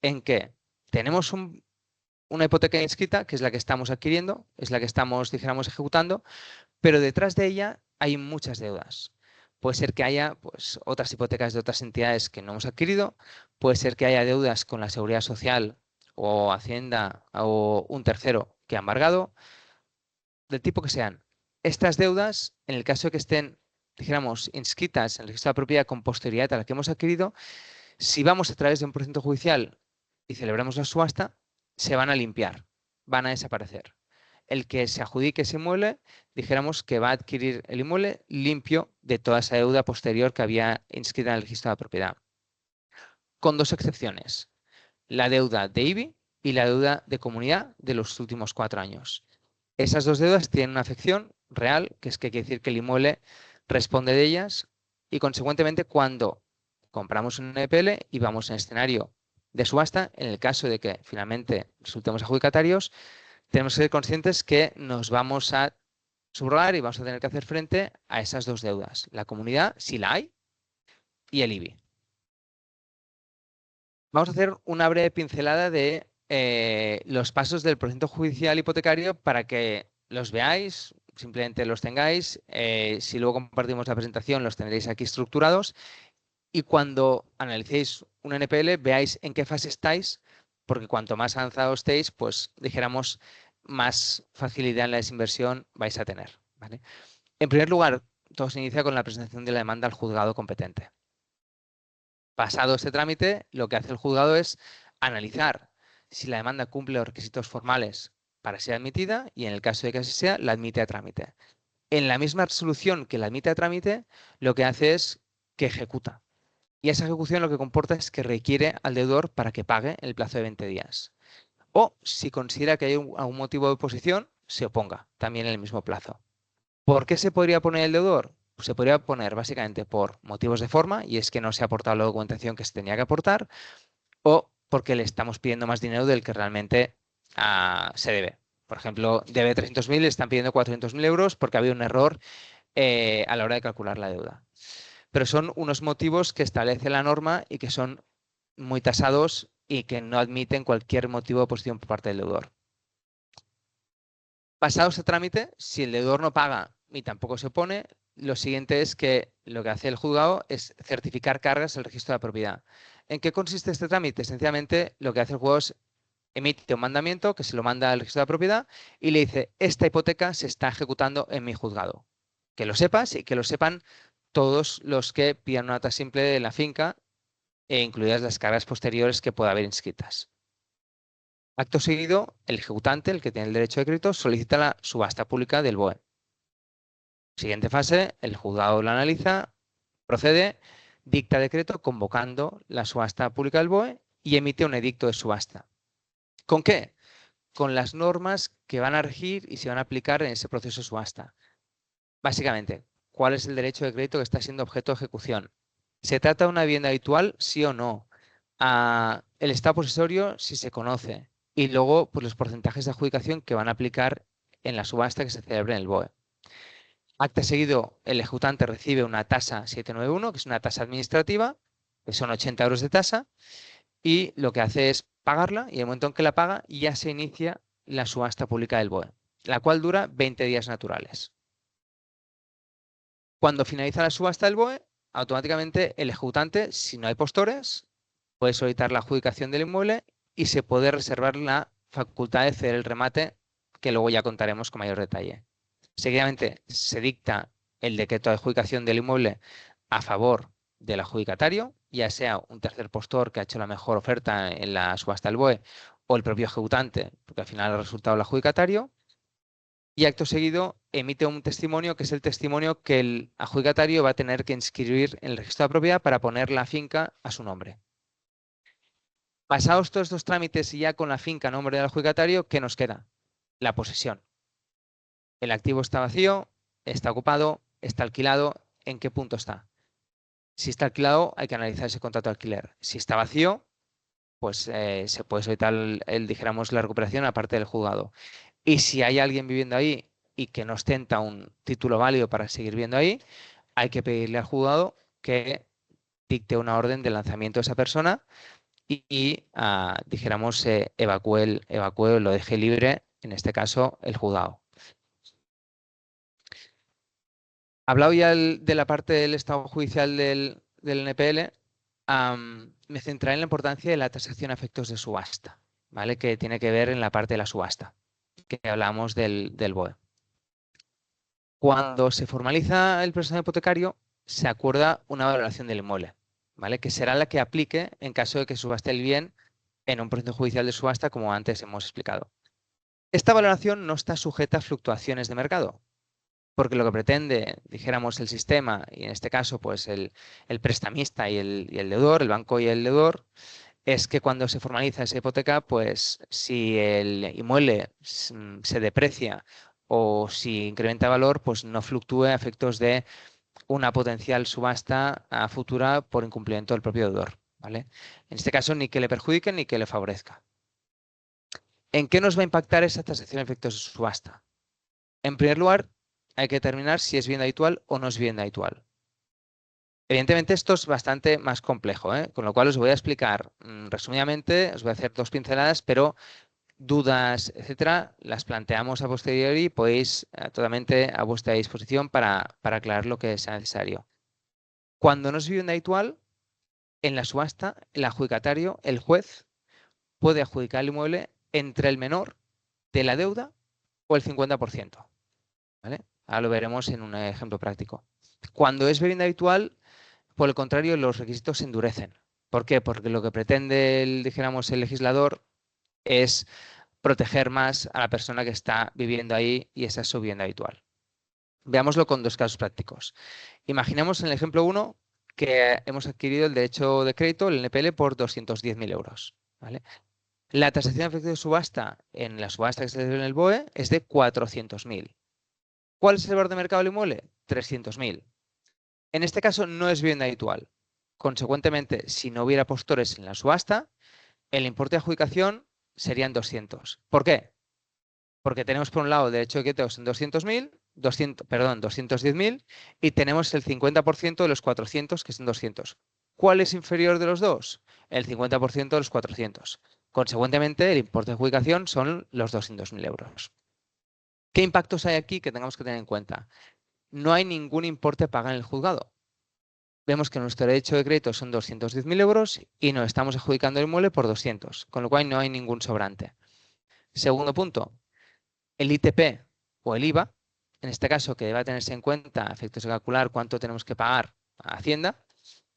en que tenemos una hipoteca inscrita, que es la que estamos adquiriendo, es la que estamos, dijéramos, ejecutando, pero detrás de ella hay muchas deudas. Puede ser que haya pues, otras hipotecas de otras entidades que no hemos adquirido, puede ser que haya deudas con la Seguridad Social o Hacienda o un tercero que ha embargado, del tipo que sean. Estas deudas, en el caso de que estén, dijéramos, inscritas en el registro de la propiedad con posterioridad a la que hemos adquirido, si vamos a través de un procedimiento judicial y celebramos la subasta, se van a limpiar, van a desaparecer. El que se adjudique ese inmueble, dijéramos que va a adquirir el inmueble limpio de toda esa deuda posterior que había inscrita en el registro de la propiedad. Con dos excepciones, la deuda de IBI y la deuda de comunidad de los últimos 4 años. Esas dos deudas tienen una afección real, que es que quiere decir que el inmueble responde de ellas y, consecuentemente, cuando compramos un NPL y vamos en escenario de subasta, en el caso de que finalmente resultemos adjudicatarios, tenemos que ser conscientes que nos vamos a subrogar y vamos a tener que hacer frente a esas dos deudas, la comunidad, si la hay, y el IBI. Vamos a hacer una breve pincelada de los pasos del procedimiento judicial hipotecario para que los veáis, simplemente los tengáis. Si luego compartimos la presentación, los tendréis aquí estructurados. Y cuando analicéis un NPL, veáis en qué fase estáis, porque cuanto más avanzado estéis, pues dijéramos, más facilidad en la desinversión vais a tener. ¿Vale? En primer lugar, todo se inicia con la presentación de la demanda al juzgado competente. Pasado este trámite, lo que hace el juzgado es analizar si la demanda cumple los requisitos formales para ser admitida y en el caso de que así sea, la admite a trámite. En la misma resolución que la admite a trámite, lo que hace es que ejecuta. Y esa ejecución lo que comporta es que requiere al deudor para que pague en el plazo de 20 días. O si considera que hay algún motivo de oposición, se oponga también en el mismo plazo. ¿Por qué se podría poner el deudor? Pues se podría poner básicamente por motivos de forma, y es que no se ha aportado la documentación que se tenía que aportar, o porque le estamos pidiendo más dinero del que realmente se debe. Por ejemplo, debe 300.000, le están pidiendo 400.000 euros porque había un error a la hora de calcular la deuda. Pero son unos motivos que establece la norma y que son muy tasados y que no admiten cualquier motivo de oposición por parte del deudor. Pasado este trámite, si el deudor no paga y tampoco se opone, lo siguiente es que lo que hace el juzgado es certificar cargas al registro de la propiedad. ¿En qué consiste este trámite? Esencialmente, lo que hace el juzgado es emite un mandamiento que se lo manda al registro de la propiedad y le dice, esta hipoteca se está ejecutando en mi juzgado. Que lo sepas y que lo sepan todos los que pidan una nota simple de la finca, incluidas las cargas posteriores que pueda haber inscritas. Acto seguido, el ejecutante, el que tiene el derecho de crédito, solicita la subasta pública del BOE. Siguiente fase, el juzgado lo analiza, procede, dicta decreto convocando la subasta pública del BOE y emite un edicto de subasta. ¿Con qué? Con las normas que van a regir y se van a aplicar en ese proceso de subasta. Básicamente, ¿cuál es el derecho de crédito que está siendo objeto de ejecución? ¿Se trata de una vivienda habitual, sí o no? El estado posesorio, si se conoce. Y luego, pues los porcentajes de adjudicación que van a aplicar en la subasta que se celebre en el BOE. Acta seguido, el ejecutante recibe una tasa 791, que es una tasa administrativa, que son 80 euros de tasa, y lo que hace es pagarla, y en el momento en que la paga, ya se inicia la subasta pública del BOE, la cual dura 20 días naturales. Cuando finaliza la subasta del BOE, automáticamente el ejecutante, si no hay postores, puede solicitar la adjudicación del inmueble y se puede reservar la facultad de ceder el remate, que luego ya contaremos con mayor detalle. Seguidamente se dicta el decreto de adjudicación del inmueble a favor del adjudicatario, ya sea un tercer postor que ha hecho la mejor oferta en la subasta del BOE o el propio ejecutante, porque al final ha resultado el adjudicatario. Y acto seguido emite un testimonio que es el testimonio que el adjudicatario va a tener que inscribir en el registro de la propiedad para poner la finca a su nombre. Pasados todos estos trámites y ya con la finca a nombre del adjudicatario, ¿qué nos queda? La posesión. El activo está vacío, está ocupado, está alquilado, ¿en qué punto está? Si está alquilado, hay que analizar ese contrato de alquiler. Si está vacío, pues se puede solicitar dijéramos, la recuperación aparte del juzgado. Y si hay alguien viviendo ahí y que no ostenta un título válido para seguir viviendo ahí, hay que pedirle al juzgado que dicte una orden de lanzamiento de esa persona y dijéramos, evacúe, lo deje libre, en este caso, el juzgado. Hablado ya de la parte del estado judicial del NPL, me centraré en la importancia de la tasación a efectos de subasta, ¿vale? Que tiene que ver en la parte de la subasta, que hablamos del BOE. Cuando se formaliza el préstamo hipotecario, se acuerda una valoración del inmueble, ¿vale? Que será la que aplique en caso de que subaste el bien en un proceso judicial de subasta, como antes hemos explicado. Esta valoración no está sujeta a fluctuaciones de mercado, porque lo que pretende, dijéramos, el sistema, y en este caso, pues el prestamista y el deudor, el banco y el deudor, es que cuando se formaliza esa hipoteca, pues si el inmueble se deprecia o si incrementa valor, pues no fluctúe a efectos de una potencial subasta a futura por incumplimiento del propio deudor, ¿vale? En este caso, ni que le perjudique ni que le favorezca. ¿En qué nos va a impactar esa tasación a efectos de subasta? En primer lugar, hay que determinar si es vivienda habitual o no es vivienda habitual. Evidentemente esto es bastante más complejo, con lo cual os voy a explicar resumidamente, os voy a hacer dos pinceladas, pero dudas, etcétera, las planteamos a posteriori y podéis totalmente a vuestra disposición para aclarar lo que sea necesario. Cuando no es vivienda habitual, en la subasta, el adjudicatario, el juez, puede adjudicar el inmueble entre el menor de la deuda o el 50%. ¿Vale? Ahora lo veremos en un ejemplo práctico. Cuando es vivienda habitual, por el contrario, los requisitos se endurecen. ¿Por qué? Porque lo que pretende, dijéramos, el legislador es proteger más a la persona que está viviendo ahí y esa es su vivienda habitual. Veámoslo con dos casos prácticos. Imaginemos en el ejemplo 1 que hemos adquirido el derecho de crédito, el NPL, por 210.000 euros. ¿Vale? La tasación a efecto de subasta en la subasta que se dio en el BOE es de 400.000. ¿Cuál es el valor de mercado del inmueble? 300.000. En este caso no es vivienda habitual. Consecuentemente, si no hubiera postores en la subasta, el importe de adjudicación serían 200. ¿Por qué? Porque tenemos por un lado el derecho de crédito en 210.000 y tenemos el 50% de los 400 que son 200. ¿Cuál es inferior de los dos? El 50% de los 400. Consecuentemente, el importe de adjudicación son los 200.000 euros. ¿Qué impactos hay aquí que tengamos que tener en cuenta? No hay ningún importe pago en el juzgado. Vemos que nuestro derecho de crédito son 210.000 euros y nos estamos adjudicando el inmueble por 200, con lo cual no hay ningún sobrante. Segundo punto, el ITP o el IVA, en este caso que debe tenerse en cuenta a efectos de calcular cuánto tenemos que pagar a Hacienda,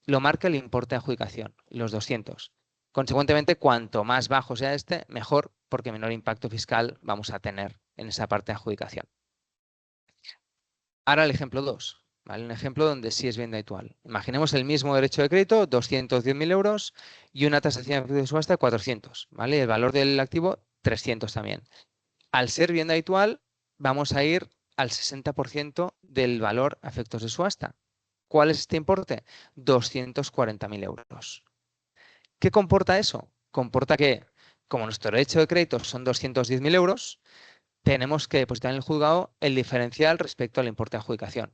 lo marca el importe de adjudicación, los 200. Consecuentemente, cuanto más bajo sea este, mejor, porque menor impacto fiscal vamos a tener en esa parte de adjudicación. Ahora el ejemplo 2. ¿Vale? Un ejemplo donde sí es vivienda habitual. Imaginemos el mismo derecho de crédito, 210.000 euros y una tasación de subasta de 400. ¿Vale? El valor del activo, 300 también. Al ser vivienda habitual, vamos a ir al 60% del valor a efectos de subasta. ¿Cuál es este importe? 240.000 euros. ¿Qué comporta eso? Comporta que, como nuestro derecho de crédito son 210.000 euros, tenemos que depositar en el juzgado el diferencial respecto al importe de adjudicación,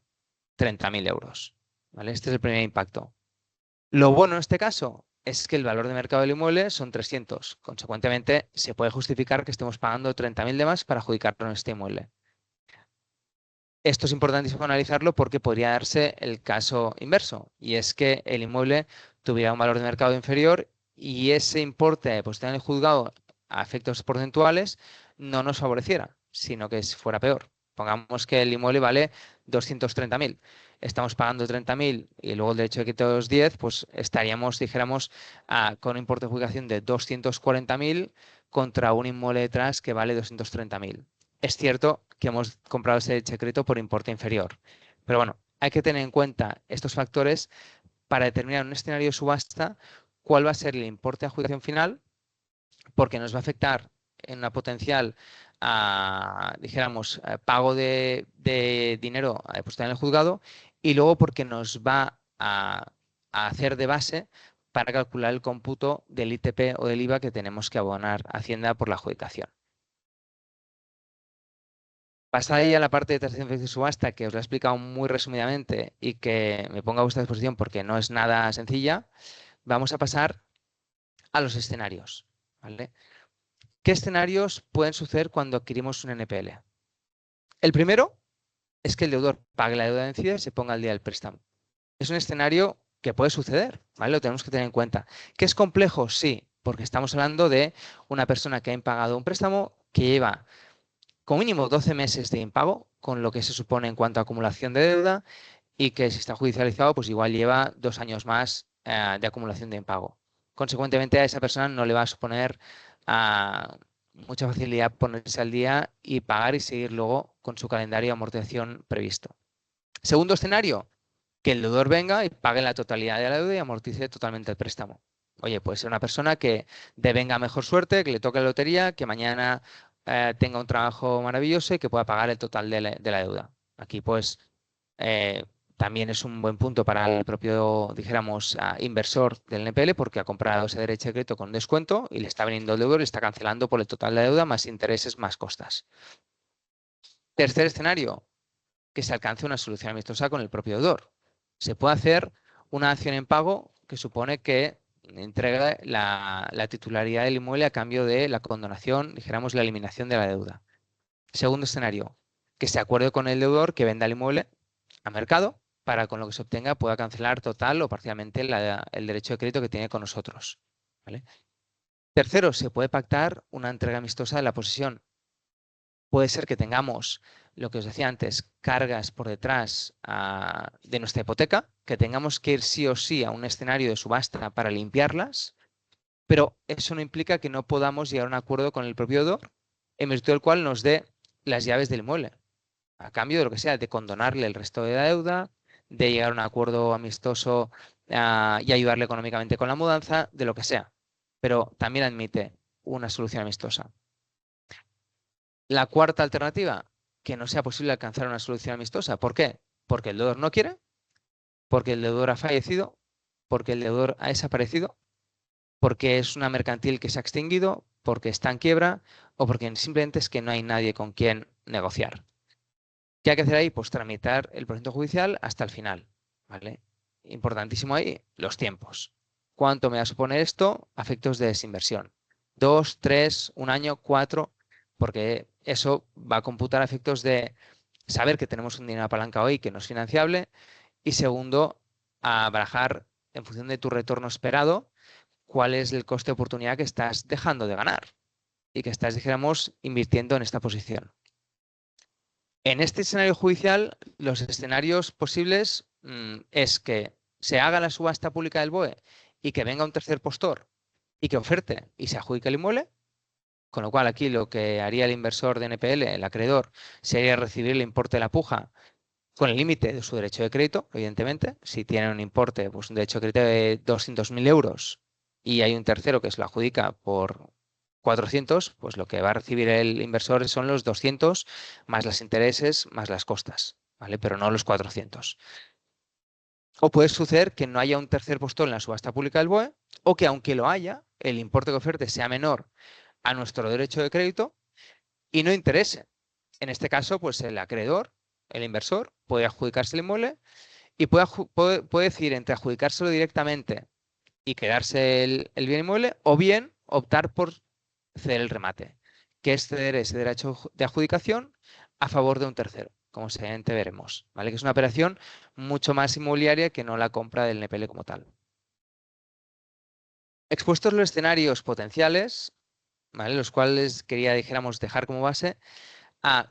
30.000 euros. ¿Vale? Este es el primer impacto. Lo bueno en este caso es que el valor de mercado del inmueble son 300. Consecuentemente, se puede justificar que estemos pagando 30.000 de más para adjudicarnos este inmueble. Esto es importantísimo analizarlo porque podría darse el caso inverso, y es que el inmueble tuviera un valor de mercado inferior y ese importe depositado en el juzgado a efectos porcentuales no nos favoreciera, sino que fuera peor. Pongamos que el inmueble vale 230.000. Estamos pagando 30.000 y luego el derecho de crédito es 10, pues estaríamos, dijéramos, con un importe de adjudicación de 240.000 contra un inmueble detrás que vale 230.000. Es cierto que hemos comprado ese derecho de crédito por importe inferior, pero bueno, hay que tener en cuenta estos factores para determinar en un escenario de subasta cuál va a ser el importe de adjudicación final, porque nos va a afectar en una potencial, dijéramos, pago de dinero depositado en el juzgado, y luego porque nos va a hacer de base para calcular el cómputo del ITP o del IVA que tenemos que abonar a Hacienda por la adjudicación. Pasada ya la parte de tasación de subasta, que os la he explicado muy resumidamente y que me pongo a vuestra disposición porque no es nada sencilla, vamos a pasar a los escenarios. ¿Vale? ¿Qué escenarios pueden suceder cuando adquirimos un NPL? El primero es que el deudor pague la deuda vencida y se ponga al día del préstamo. Es un escenario que puede suceder, ¿vale? Lo tenemos que tener en cuenta. ¿Que es complejo? Sí, porque estamos hablando de una persona que ha impagado un préstamo que lleva como mínimo 12 meses de impago, con lo que se supone en cuanto a acumulación de deuda, y que si está judicializado, pues igual lleva 2 años más de acumulación de impago. Consecuentemente, a esa persona no le va a suponer mucha facilidad ponerse al día y pagar y seguir luego con su calendario de amortización previsto. Segundo escenario, que el deudor venga y pague la totalidad de la deuda y amortice totalmente el préstamo. Oye, puede ser una persona que devenga mejor suerte, que le toque la lotería, que mañana tenga un trabajo maravilloso y que pueda pagar el total de la deuda. Aquí, pues, también es un buen punto para el propio, dijéramos, inversor del NPL porque ha comprado ese derecho de crédito con descuento y le está viniendo el deudor y le está cancelando por el total de la deuda más intereses más costas. Tercer escenario, que se alcance una solución amistosa con el propio deudor. Se puede hacer una acción en pago que supone que entrega la titularidad del inmueble a cambio de la condonación, dijéramos, la eliminación de la deuda. Segundo escenario, que se acuerde con el deudor que venda el inmueble a mercado para con lo que se obtenga pueda cancelar total o parcialmente el derecho de crédito que tiene con nosotros. ¿Vale? Tercero, se puede pactar una entrega amistosa de la posesión. Puede ser que tengamos, lo que os decía antes, cargas por detrás de nuestra hipoteca, que tengamos que ir sí o sí a un escenario de subasta para limpiarlas, pero eso no implica que no podamos llegar a un acuerdo con el propio deudor en virtud del cual nos dé las llaves del inmueble, a cambio de lo que sea, de condonarle el resto de la deuda, de llegar a un acuerdo amistoso y ayudarle económicamente con la mudanza, de lo que sea. Pero también admite una solución amistosa. La cuarta alternativa, que no sea posible alcanzar una solución amistosa. ¿Por qué? Porque el deudor no quiere, porque el deudor ha fallecido, porque el deudor ha desaparecido, porque es una mercantil que se ha extinguido, porque está en quiebra o porque simplemente es que no hay nadie con quien negociar. ¿Qué hay que hacer ahí? Pues tramitar el procedimiento judicial hasta el final, ¿vale? Importantísimo ahí, los tiempos. ¿Cuánto me va a suponer esto a efectos de desinversión? 2, 3, un año, 4, porque eso va a computar a efectos de saber que tenemos un dinero apalancado hoy que no es financiable y segundo, a barajar en función de tu retorno esperado cuál es el coste de oportunidad que estás dejando de ganar y que estás, dijéramos, invirtiendo en esta posición. En este escenario judicial, los escenarios posibles es que se haga la subasta pública del BOE y que venga un tercer postor y que oferte y se adjudique el inmueble, con lo cual aquí lo que haría el inversor de NPL, el acreedor, sería recibir el importe de la puja con el límite de su derecho de crédito, evidentemente. Si tiene un importe, pues un derecho de crédito de 200.000 euros y hay un tercero que se lo adjudica por 400, pues lo que va a recibir el inversor son los 200 más los intereses más las costas, ¿vale? Pero no los 400. O puede suceder que no haya un tercer postor en la subasta pública del BOE o que aunque lo haya, el importe que oferte sea menor a nuestro derecho de crédito y no interese. En este caso, pues el acreedor, el inversor, puede adjudicarse el inmueble y puede decidir entre adjudicárselo directamente y quedarse el bien inmueble o bien optar por ceder el remate, que es ceder ese derecho de adjudicación a favor de un tercero, como siguiente veremos, ¿vale? Que es una operación mucho más inmobiliaria que no la compra del NPL como tal. Expuestos los escenarios potenciales, ¿vale? Los cuales quería, dijéramos, dejar como base,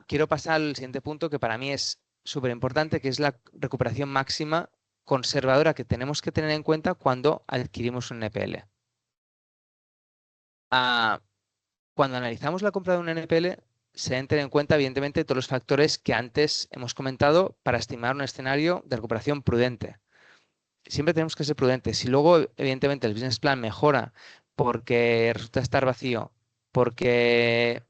quiero pasar al siguiente punto que para mí es súper importante, que es la recuperación máxima conservadora que tenemos que tener en cuenta cuando adquirimos un NPL. Cuando analizamos la compra de un NPL, se deben tener en cuenta, evidentemente, todos los factores que antes hemos comentado para estimar un escenario de recuperación prudente. Siempre tenemos que ser prudentes. Si luego, evidentemente, el business plan mejora porque resulta estar vacío, porque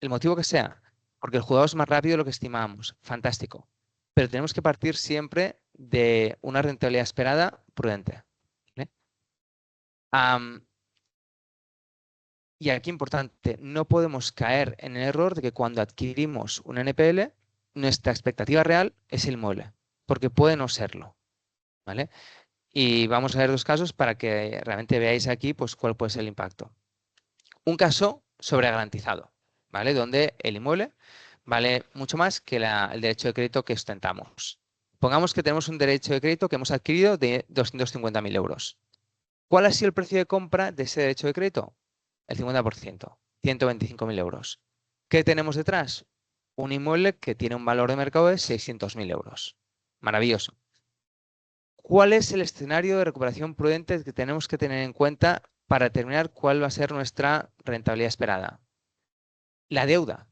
el motivo que sea, porque el jugador es más rápido de lo que estimábamos, fantástico. Pero tenemos que partir siempre de una rentabilidad esperada prudente, ¿vale? Y aquí importante, no podemos caer en el error de que cuando adquirimos un NPL, nuestra expectativa real es el inmueble, porque puede no serlo, ¿vale? Y vamos a ver dos casos para que realmente veáis aquí pues, cuál puede ser el impacto. Un caso sobregarantizado, ¿vale? Donde el inmueble vale mucho más que el derecho de crédito que ostentamos. Pongamos que tenemos un derecho de crédito que hemos adquirido de 250.000 euros. ¿Cuál ha sido el precio de compra de ese derecho de crédito? El 50%, 125.000 euros. ¿Qué tenemos detrás? Un inmueble que tiene un valor de mercado de 600.000 euros. Maravilloso. ¿Cuál es el escenario de recuperación prudente que tenemos que tener en cuenta para determinar cuál va a ser nuestra rentabilidad esperada? La deuda,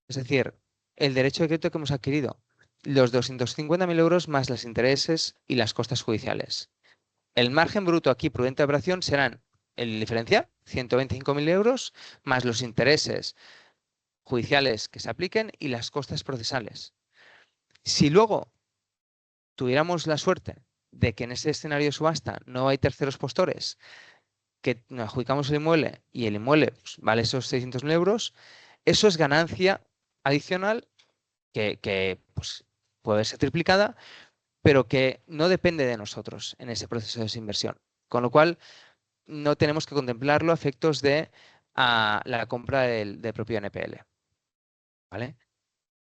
es decir, el derecho de crédito que hemos adquirido, los 250.000 euros más los intereses y las costas judiciales. El margen bruto aquí prudente de operación serán el diferencial, 125.000 euros, más los intereses judiciales que se apliquen y las costas procesales. Si luego tuviéramos la suerte de que en ese escenario de subasta no hay terceros postores, que nos adjudicamos el inmueble y el inmueble pues, vale esos 600.000 euros, eso es ganancia adicional que pues, puede ser triplicada, pero que no depende de nosotros en ese proceso de desinversión. Con lo cual, no tenemos que contemplarlo a efectos de la compra del propio NPL. ¿Vale?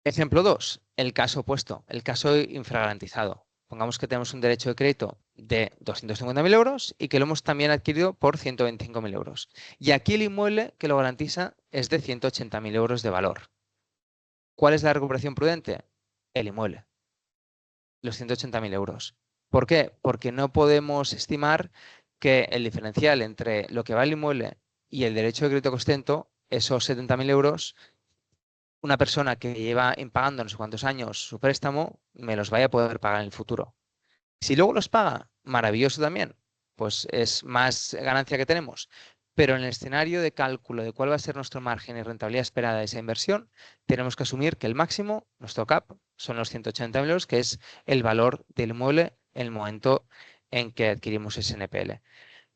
Ejemplo 2, el caso opuesto, el caso infragarantizado. Pongamos que tenemos un derecho de crédito de 250.000 euros y que lo hemos también adquirido por 125.000 euros. Y aquí el inmueble que lo garantiza es de 180.000 euros de valor. ¿Cuál es la recuperación prudente? El inmueble, los 180.000 euros. ¿Por qué? Porque no podemos estimar que el diferencial entre lo que vale el inmueble y el derecho de crédito que ostento esos 70.000 euros, una persona que lleva impagando no sé cuántos años su préstamo me los vaya a poder pagar en el futuro. Si luego los paga, maravilloso también, pues es más ganancia que tenemos. Pero en el escenario de cálculo de cuál va a ser nuestro margen y rentabilidad esperada de esa inversión, tenemos que asumir que el máximo, nuestro CAP, son los 180.000 euros, que es el valor del inmueble en el momento en que adquirimos ese NPL.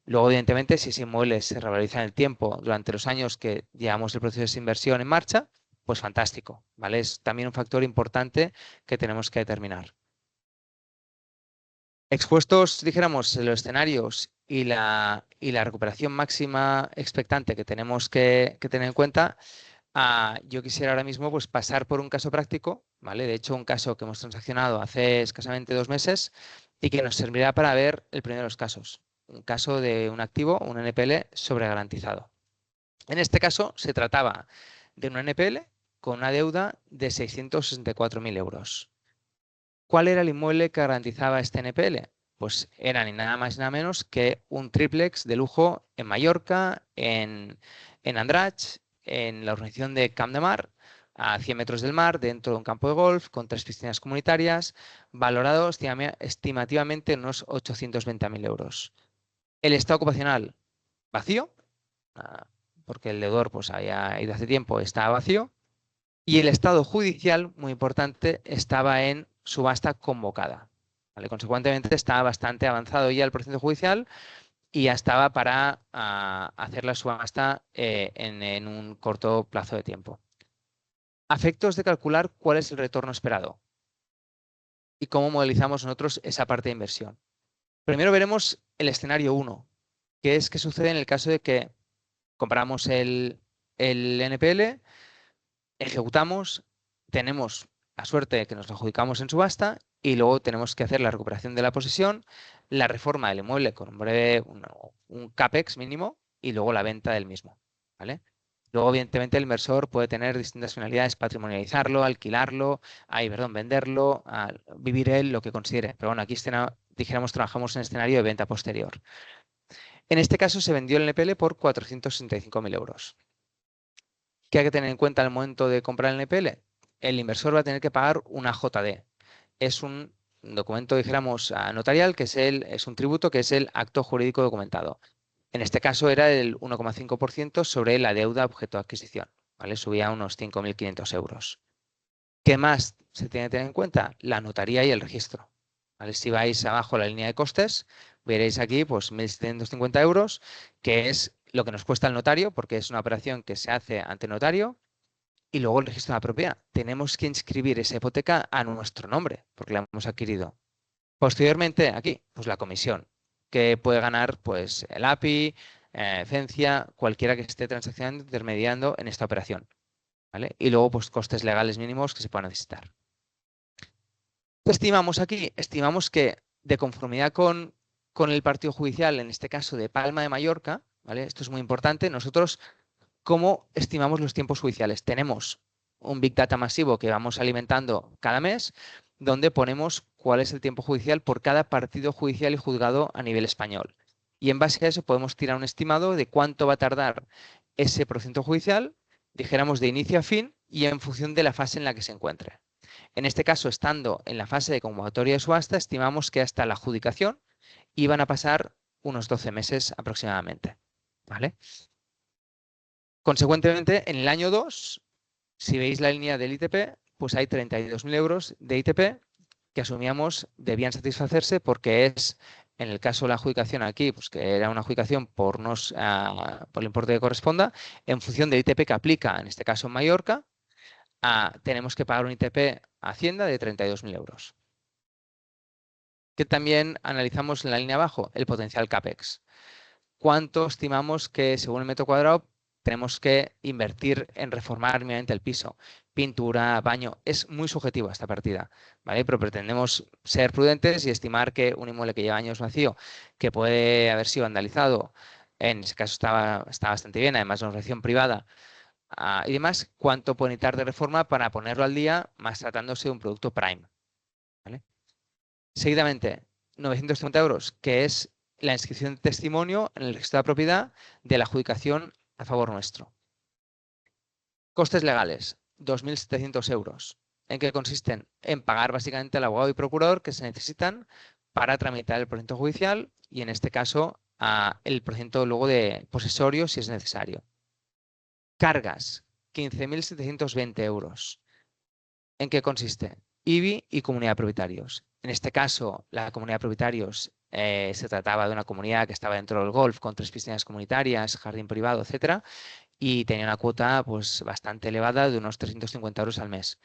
Luego, evidentemente, si ese inmueble se revaloriza en el tiempo durante los años que llevamos el proceso de inversión en marcha, pues fantástico, ¿vale? Es también un factor importante que tenemos que determinar. Expuestos, dijéramos, los escenarios y la recuperación máxima expectante que tenemos que tener en cuenta, yo quisiera ahora mismo pues, pasar por un caso práctico, ¿vale? De hecho, un caso que hemos transaccionado hace escasamente 2 meses y que nos servirá para ver el primero de los casos. Un caso de un activo, un NPL sobregarantizado. En este caso se trataba de un NPL con una deuda de 664.000 euros. ¿Cuál era el inmueble que garantizaba este NPL? Pues era ni nada más ni nada menos que un triplex de lujo en Mallorca, en Andratx, en la organización de Camp de Mar, a 100 metros del mar, dentro de un campo de golf, con 3 piscinas comunitarias, valorado estimativamente en unos 820.000 euros. El estado ocupacional vacío, porque el deudor pues había ido hace tiempo, estaba vacío. Y el estado judicial, muy importante, estaba en subasta convocada. ¿Vale? Consecuentemente, estaba bastante avanzado ya el proceso judicial y ya estaba para hacer la subasta en un corto plazo de tiempo. A efectos de calcular cuál es el retorno esperado y cómo modelizamos nosotros esa parte de inversión. Primero veremos el escenario 1, que es qué sucede en el caso de que compramos el NPL, ejecutamos, tenemos la suerte de que nos lo adjudicamos en subasta y luego tenemos que hacer la recuperación de la posesión, la reforma del inmueble con un CAPEX mínimo y luego la venta del mismo, ¿vale? Luego, evidentemente, el inversor puede tener distintas finalidades, patrimonializarlo, alquilarlo, venderlo, vivir él, lo que considere. Pero bueno, aquí dijéramos trabajamos en escenario de venta posterior. En este caso se vendió el NPL por 465.000 euros. ¿Qué hay que tener en cuenta al momento de comprar el NPL? El inversor va a tener que pagar una JD. Es un documento, dijéramos, notarial, que es un tributo, que es el acto jurídico documentado. En este caso era el 1,5% sobre la deuda objeto de adquisición. ¿Vale? Subía a unos 5.500 euros. ¿Qué más se tiene que tener en cuenta? La notaría y el registro. ¿Vale? Si vais abajo la línea de costes, veréis aquí pues 1.750 euros, que es lo que nos cuesta el notario, porque es una operación que se hace ante notario, y luego el registro de la propiedad. Tenemos que inscribir esa hipoteca a nuestro nombre, porque la hemos adquirido. Posteriormente, aquí, pues la comisión, que puede ganar pues el API, Cencia, cualquiera que esté transaccionando, intermediando en esta operación. ¿Vale? Y luego, pues costes legales mínimos que se puedan necesitar. ¿Qué estimamos aquí? Estimamos que de conformidad con el partido judicial, en este caso de Palma de Mallorca, ¿vale? Esto es muy importante, nosotros, ¿cómo estimamos los tiempos judiciales? Tenemos un Big Data masivo que vamos alimentando cada mes, donde ponemos cuál es el tiempo judicial por cada partido judicial y juzgado a nivel español. Y en base a eso podemos tirar un estimado de cuánto va a tardar ese procedimiento judicial, dijéramos de inicio a fin, y en función de la fase en la que se encuentre. En este caso, estando en la fase de convocatoria de subasta, estimamos que hasta la adjudicación iban a pasar unos 12 meses aproximadamente. ¿Vale? Consecuentemente, en el año 2, si veis la línea del ITP, pues hay 32.000 euros de ITP que asumíamos debían satisfacerse porque es, en el caso de la adjudicación aquí, pues que era una adjudicación por el importe que corresponda, en función del ITP que aplica, en este caso en Mallorca, tenemos que pagar un ITP a Hacienda de 32.000 euros. Que también analizamos en la línea abajo, el potencial CAPEX. ¿Cuánto estimamos que, según el metro cuadrado, tenemos que invertir en reformar mínimamente el piso? Pintura, baño, es muy subjetivo esta partida, ¿vale? Pero pretendemos ser prudentes y estimar que un inmueble que lleva años vacío, que puede haber sido vandalizado, en ese caso está bastante bien, además de una organización privada, y demás, cuánto puede necesitar de reforma para ponerlo al día, más tratándose de un producto prime, ¿vale? Seguidamente, 950 euros, que es la inscripción de testimonio en el registro de la propiedad de la adjudicación a favor nuestro. Costes legales, 2.700 euros. ¿En qué consisten? En pagar básicamente al abogado y procurador que se necesitan para tramitar el procedimiento judicial y en este caso el procedimiento luego de posesorio si es necesario. Cargas, 15.720 euros. ¿En qué consiste? IBI y comunidad de propietarios. En este caso, la comunidad de propietarios se trataba de una comunidad que estaba dentro del golf con 3 piscinas comunitarias, jardín privado, etcétera, y tenía una cuota pues, bastante elevada de unos 350 euros al mes.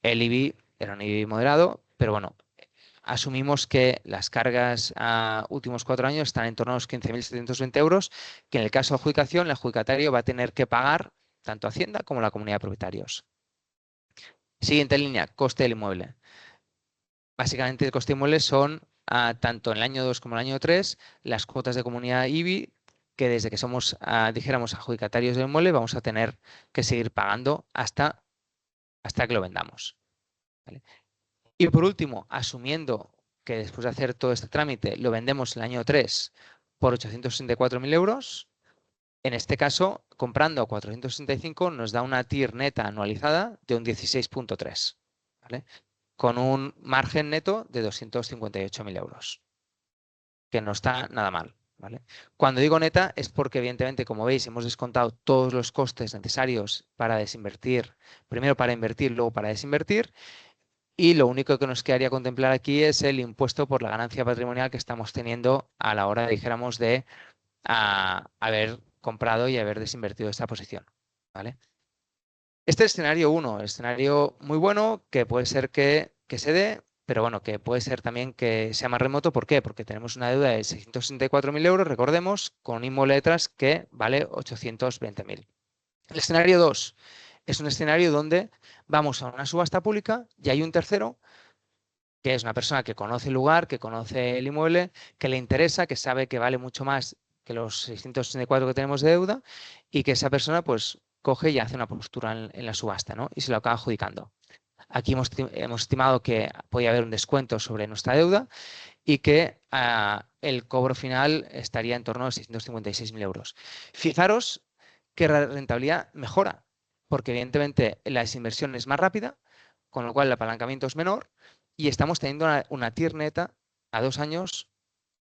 El IBI era un IBI moderado, pero bueno, asumimos que las cargas a últimos 4 años están en torno a los 15.720 euros, que en el caso de adjudicación, el adjudicatario va a tener que pagar tanto Hacienda como la comunidad de propietarios. Siguiente línea, coste del inmueble. Básicamente el coste de inmueble son, tanto en el año 2 como en el año 3, las cuotas de comunidad IBI, que desde que somos, dijéramos, adjudicatarios del inmueble, vamos a tener que seguir pagando hasta que lo vendamos. ¿Vale? Y por último, asumiendo que después de hacer todo este trámite lo vendemos en el año 3 por 864.000 euros, en este caso, comprando a 465 nos da una TIR neta anualizada de un 16,3, ¿vale? Con un margen neto de 258.000 euros, que no está nada mal. ¿Vale? Cuando digo neta es porque evidentemente, como veis, hemos descontado todos los costes necesarios para desinvertir, primero para invertir, luego para desinvertir, y lo único que nos quedaría contemplar aquí es el impuesto por la ganancia patrimonial que estamos teniendo a la hora, dijéramos, de haber comprado y haber desinvertido esta posición. ¿Vale? Este es escenario 1, escenario muy bueno, que puede ser que se dé, pero bueno, que puede ser también que sea más remoto. ¿Por qué? Porque tenemos una deuda de 664.000 euros, recordemos, con un inmueble detrás que vale 820.000. El escenario 2 es un escenario donde vamos a una subasta pública y hay un tercero, que es una persona que conoce el lugar, que conoce el inmueble, que le interesa, que sabe que vale mucho más que los 664 que tenemos de deuda y que esa persona pues coge y hace una postura en la subasta, ¿no? Y se lo acaba adjudicando. Aquí hemos estimado que podía haber un descuento sobre nuestra deuda y que el cobro final estaría en torno a los 656.000 euros. Fijaros que la rentabilidad mejora, porque evidentemente la desinversión es más rápida, con lo cual el apalancamiento es menor y estamos teniendo una TIR neta a 2 años,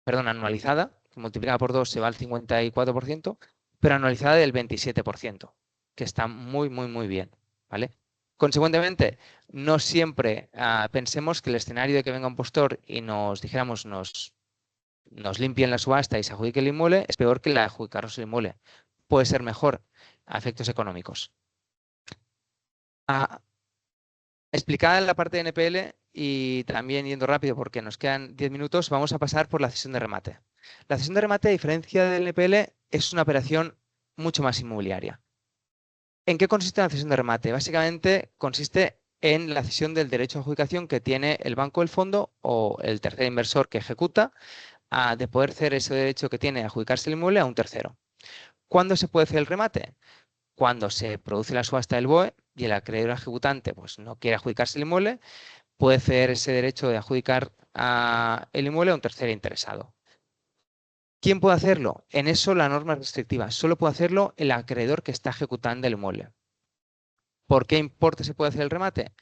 perdón, anualizada, que multiplicada por 2 se va al 54%, pero anualizada del 27%, que está muy, muy, muy bien, ¿vale? Consecuentemente, no siempre pensemos que el escenario de que venga un postor y nos dijéramos, nos limpien la subasta y se adjudique el inmueble, es peor que la adjudicarnos el inmueble. Puede ser mejor a efectos económicos. Explicada la parte de NPL y también yendo rápido porque nos quedan 10 minutos, vamos a pasar por la cesión de remate. La cesión de remate, a diferencia del NPL, es una operación mucho más inmobiliaria. ¿En qué consiste la cesión de remate? Básicamente consiste en la cesión del derecho de adjudicación que tiene el banco del fondo o el tercer inversor que ejecuta de poder ceder ese derecho que tiene a adjudicarse el inmueble a un tercero. ¿Cuándo se puede hacer el remate? Cuando se produce la subasta del BOE y el acreedor ejecutante pues, no quiere adjudicarse el inmueble, puede ceder ese derecho de adjudicar el inmueble a un tercero interesado. ¿Quién puede hacerlo? En eso la norma es restrictiva. Solo puede hacerlo el acreedor que está ejecutando el inmueble. ¿Por qué importe se puede hacer el remate?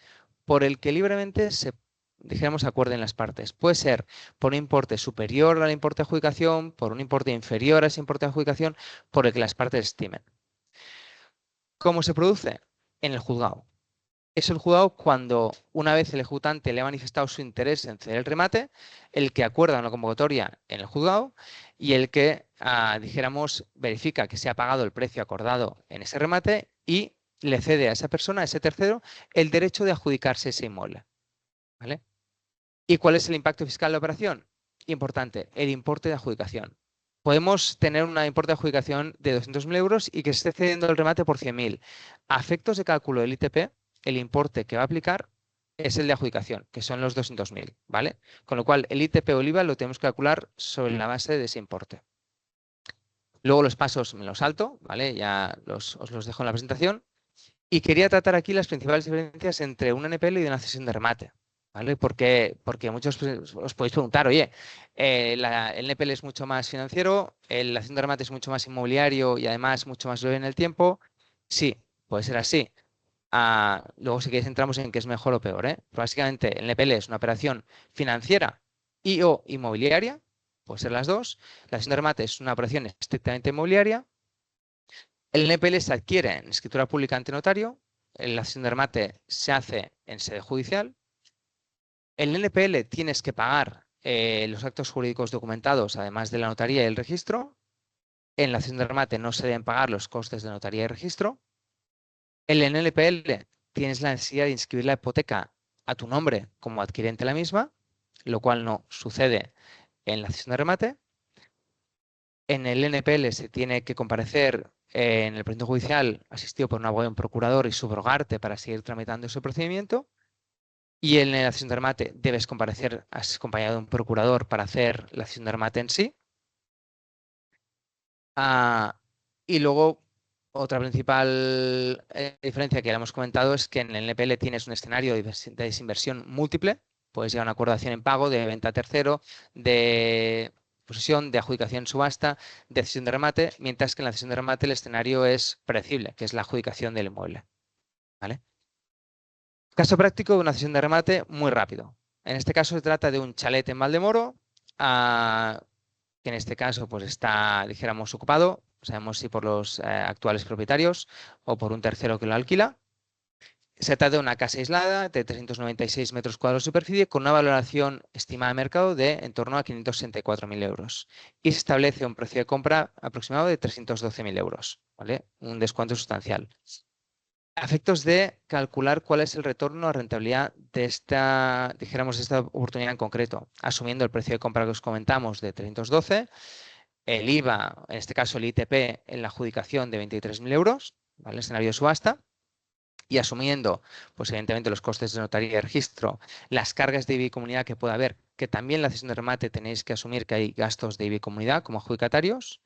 Por el que libremente se, dijéramos, acuerden las partes. Puede ser por un importe superior al importe de adjudicación, por un importe inferior a ese importe de adjudicación, por el que las partes estimen. ¿Cómo se produce? En el juzgado. Es el juzgado cuando, una vez el ejecutante le ha manifestado su interés en ceder el remate, el que acuerda una convocatoria en el juzgado y el que, dijéramos, verifica que se ha pagado el precio acordado en ese remate y le cede a esa persona, a ese tercero, el derecho de adjudicarse ese inmueble. ¿Vale? ¿Y cuál es el impacto fiscal de la operación? Importante, el importe de adjudicación. Podemos tener un importe de adjudicación de 200.000 euros y que se esté cediendo el remate por 100.000. A efectos de cálculo del ITP, el importe que va a aplicar es el de adjudicación, que son los 200.000, ¿vale? Con lo cual, el ITP o el IVA lo tenemos que calcular sobre la base de ese importe. Luego los pasos me los salto, ¿vale? Ya os los dejo en la presentación. Y quería tratar aquí las principales diferencias entre un NPL y una cesión de remate. ¿Vale? Porque muchos os podéis preguntar, oye, el NPL es mucho más financiero, la cesión de remate es mucho más inmobiliario y además mucho más breve en el tiempo. Sí, puede ser así. Luego, si queréis, entramos en qué es mejor o peor, ¿eh? Pero básicamente, el NPL es una operación financiera y o inmobiliaria, puede ser las dos. La cesión de remate es una operación estrictamente inmobiliaria. El NPL se adquiere en escritura pública ante notario. La cesión de remate se hace en sede judicial. El NPL tienes que pagar los actos jurídicos documentados, además de la notaría y el registro. En la cesión de remate no se deben pagar los costes de notaría y registro. En el NPL tienes la necesidad de inscribir la hipoteca a tu nombre como adquirente de la misma, lo cual no sucede en la cesión de remate. En el NPL se tiene que comparecer en el procedimiento judicial asistido por un abogado y un procurador y subrogarte para seguir tramitando ese procedimiento. Y en la cesión de remate debes comparecer acompañado de un procurador para hacer la cesión de remate en sí. Y luego, otra principal diferencia que ya hemos comentado es que en el NPL tienes un escenario de desinversión múltiple. Puedes llegar a una acordación en pago, de venta a tercero, de posesión, de adjudicación en subasta, de cesión de remate, mientras que en la cesión de remate el escenario es predecible, que es la adjudicación del inmueble. ¿Vale? Caso práctico de una cesión de remate muy rápido. En este caso se trata de un chalet en Valdemoro, que en este caso pues está, dijéramos, ocupado. No sabemos si por los actuales propietarios o por un tercero que lo alquila. Se trata de una casa aislada de 396 metros cuadrados de superficie con una valoración estimada de mercado de en torno a 564.000 euros. Y se establece un precio de compra aproximado de 312.000 euros, ¿vale? Un descuento sustancial. A efectos de calcular cuál es el retorno a rentabilidad de esta, dijéramos, de esta oportunidad en concreto, asumiendo el precio de compra que os comentamos de 312, el IVA, en este caso el ITP, en la adjudicación de 23.000 euros, ¿vale? El escenario de subasta, y asumiendo, pues evidentemente, los costes de notaría y registro, las cargas de IBI comunidad que pueda haber, que también en la cesión de remate tenéis que asumir que hay gastos de IBI comunidad como adjudicatarios.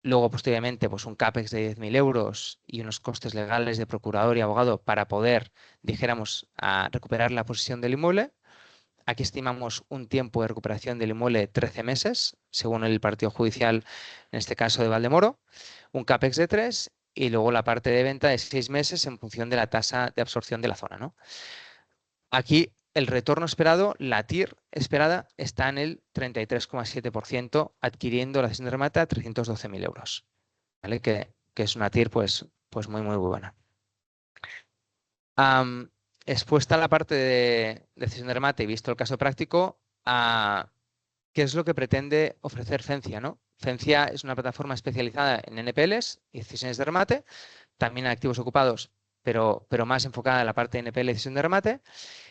Luego, posteriormente, pues un CAPEX de 10.000 euros y unos costes legales de procurador y abogado para poder, dijéramos, recuperar la posesión del inmueble. Aquí estimamos un tiempo de recuperación del inmueble de 13 meses, según el partido judicial, en este caso de Valdemoro, un CAPEX de 3 y luego la parte de venta de 6 meses en función de la tasa de absorción de la zona, ¿no? Aquí el retorno esperado, la TIR esperada, está en el 33,7%, adquiriendo la cesión de remate a 312.000 euros, ¿vale? Que es una TIR pues muy, muy buena. Expuesta la parte de cesión de remate y visto el caso práctico, ¿qué es lo que pretende ofrecer Fencia, ¿no? Fencia es una plataforma especializada en NPLs y decisiones de remate, también en activos ocupados, pero más enfocada en la parte de NPL y decisión de remate.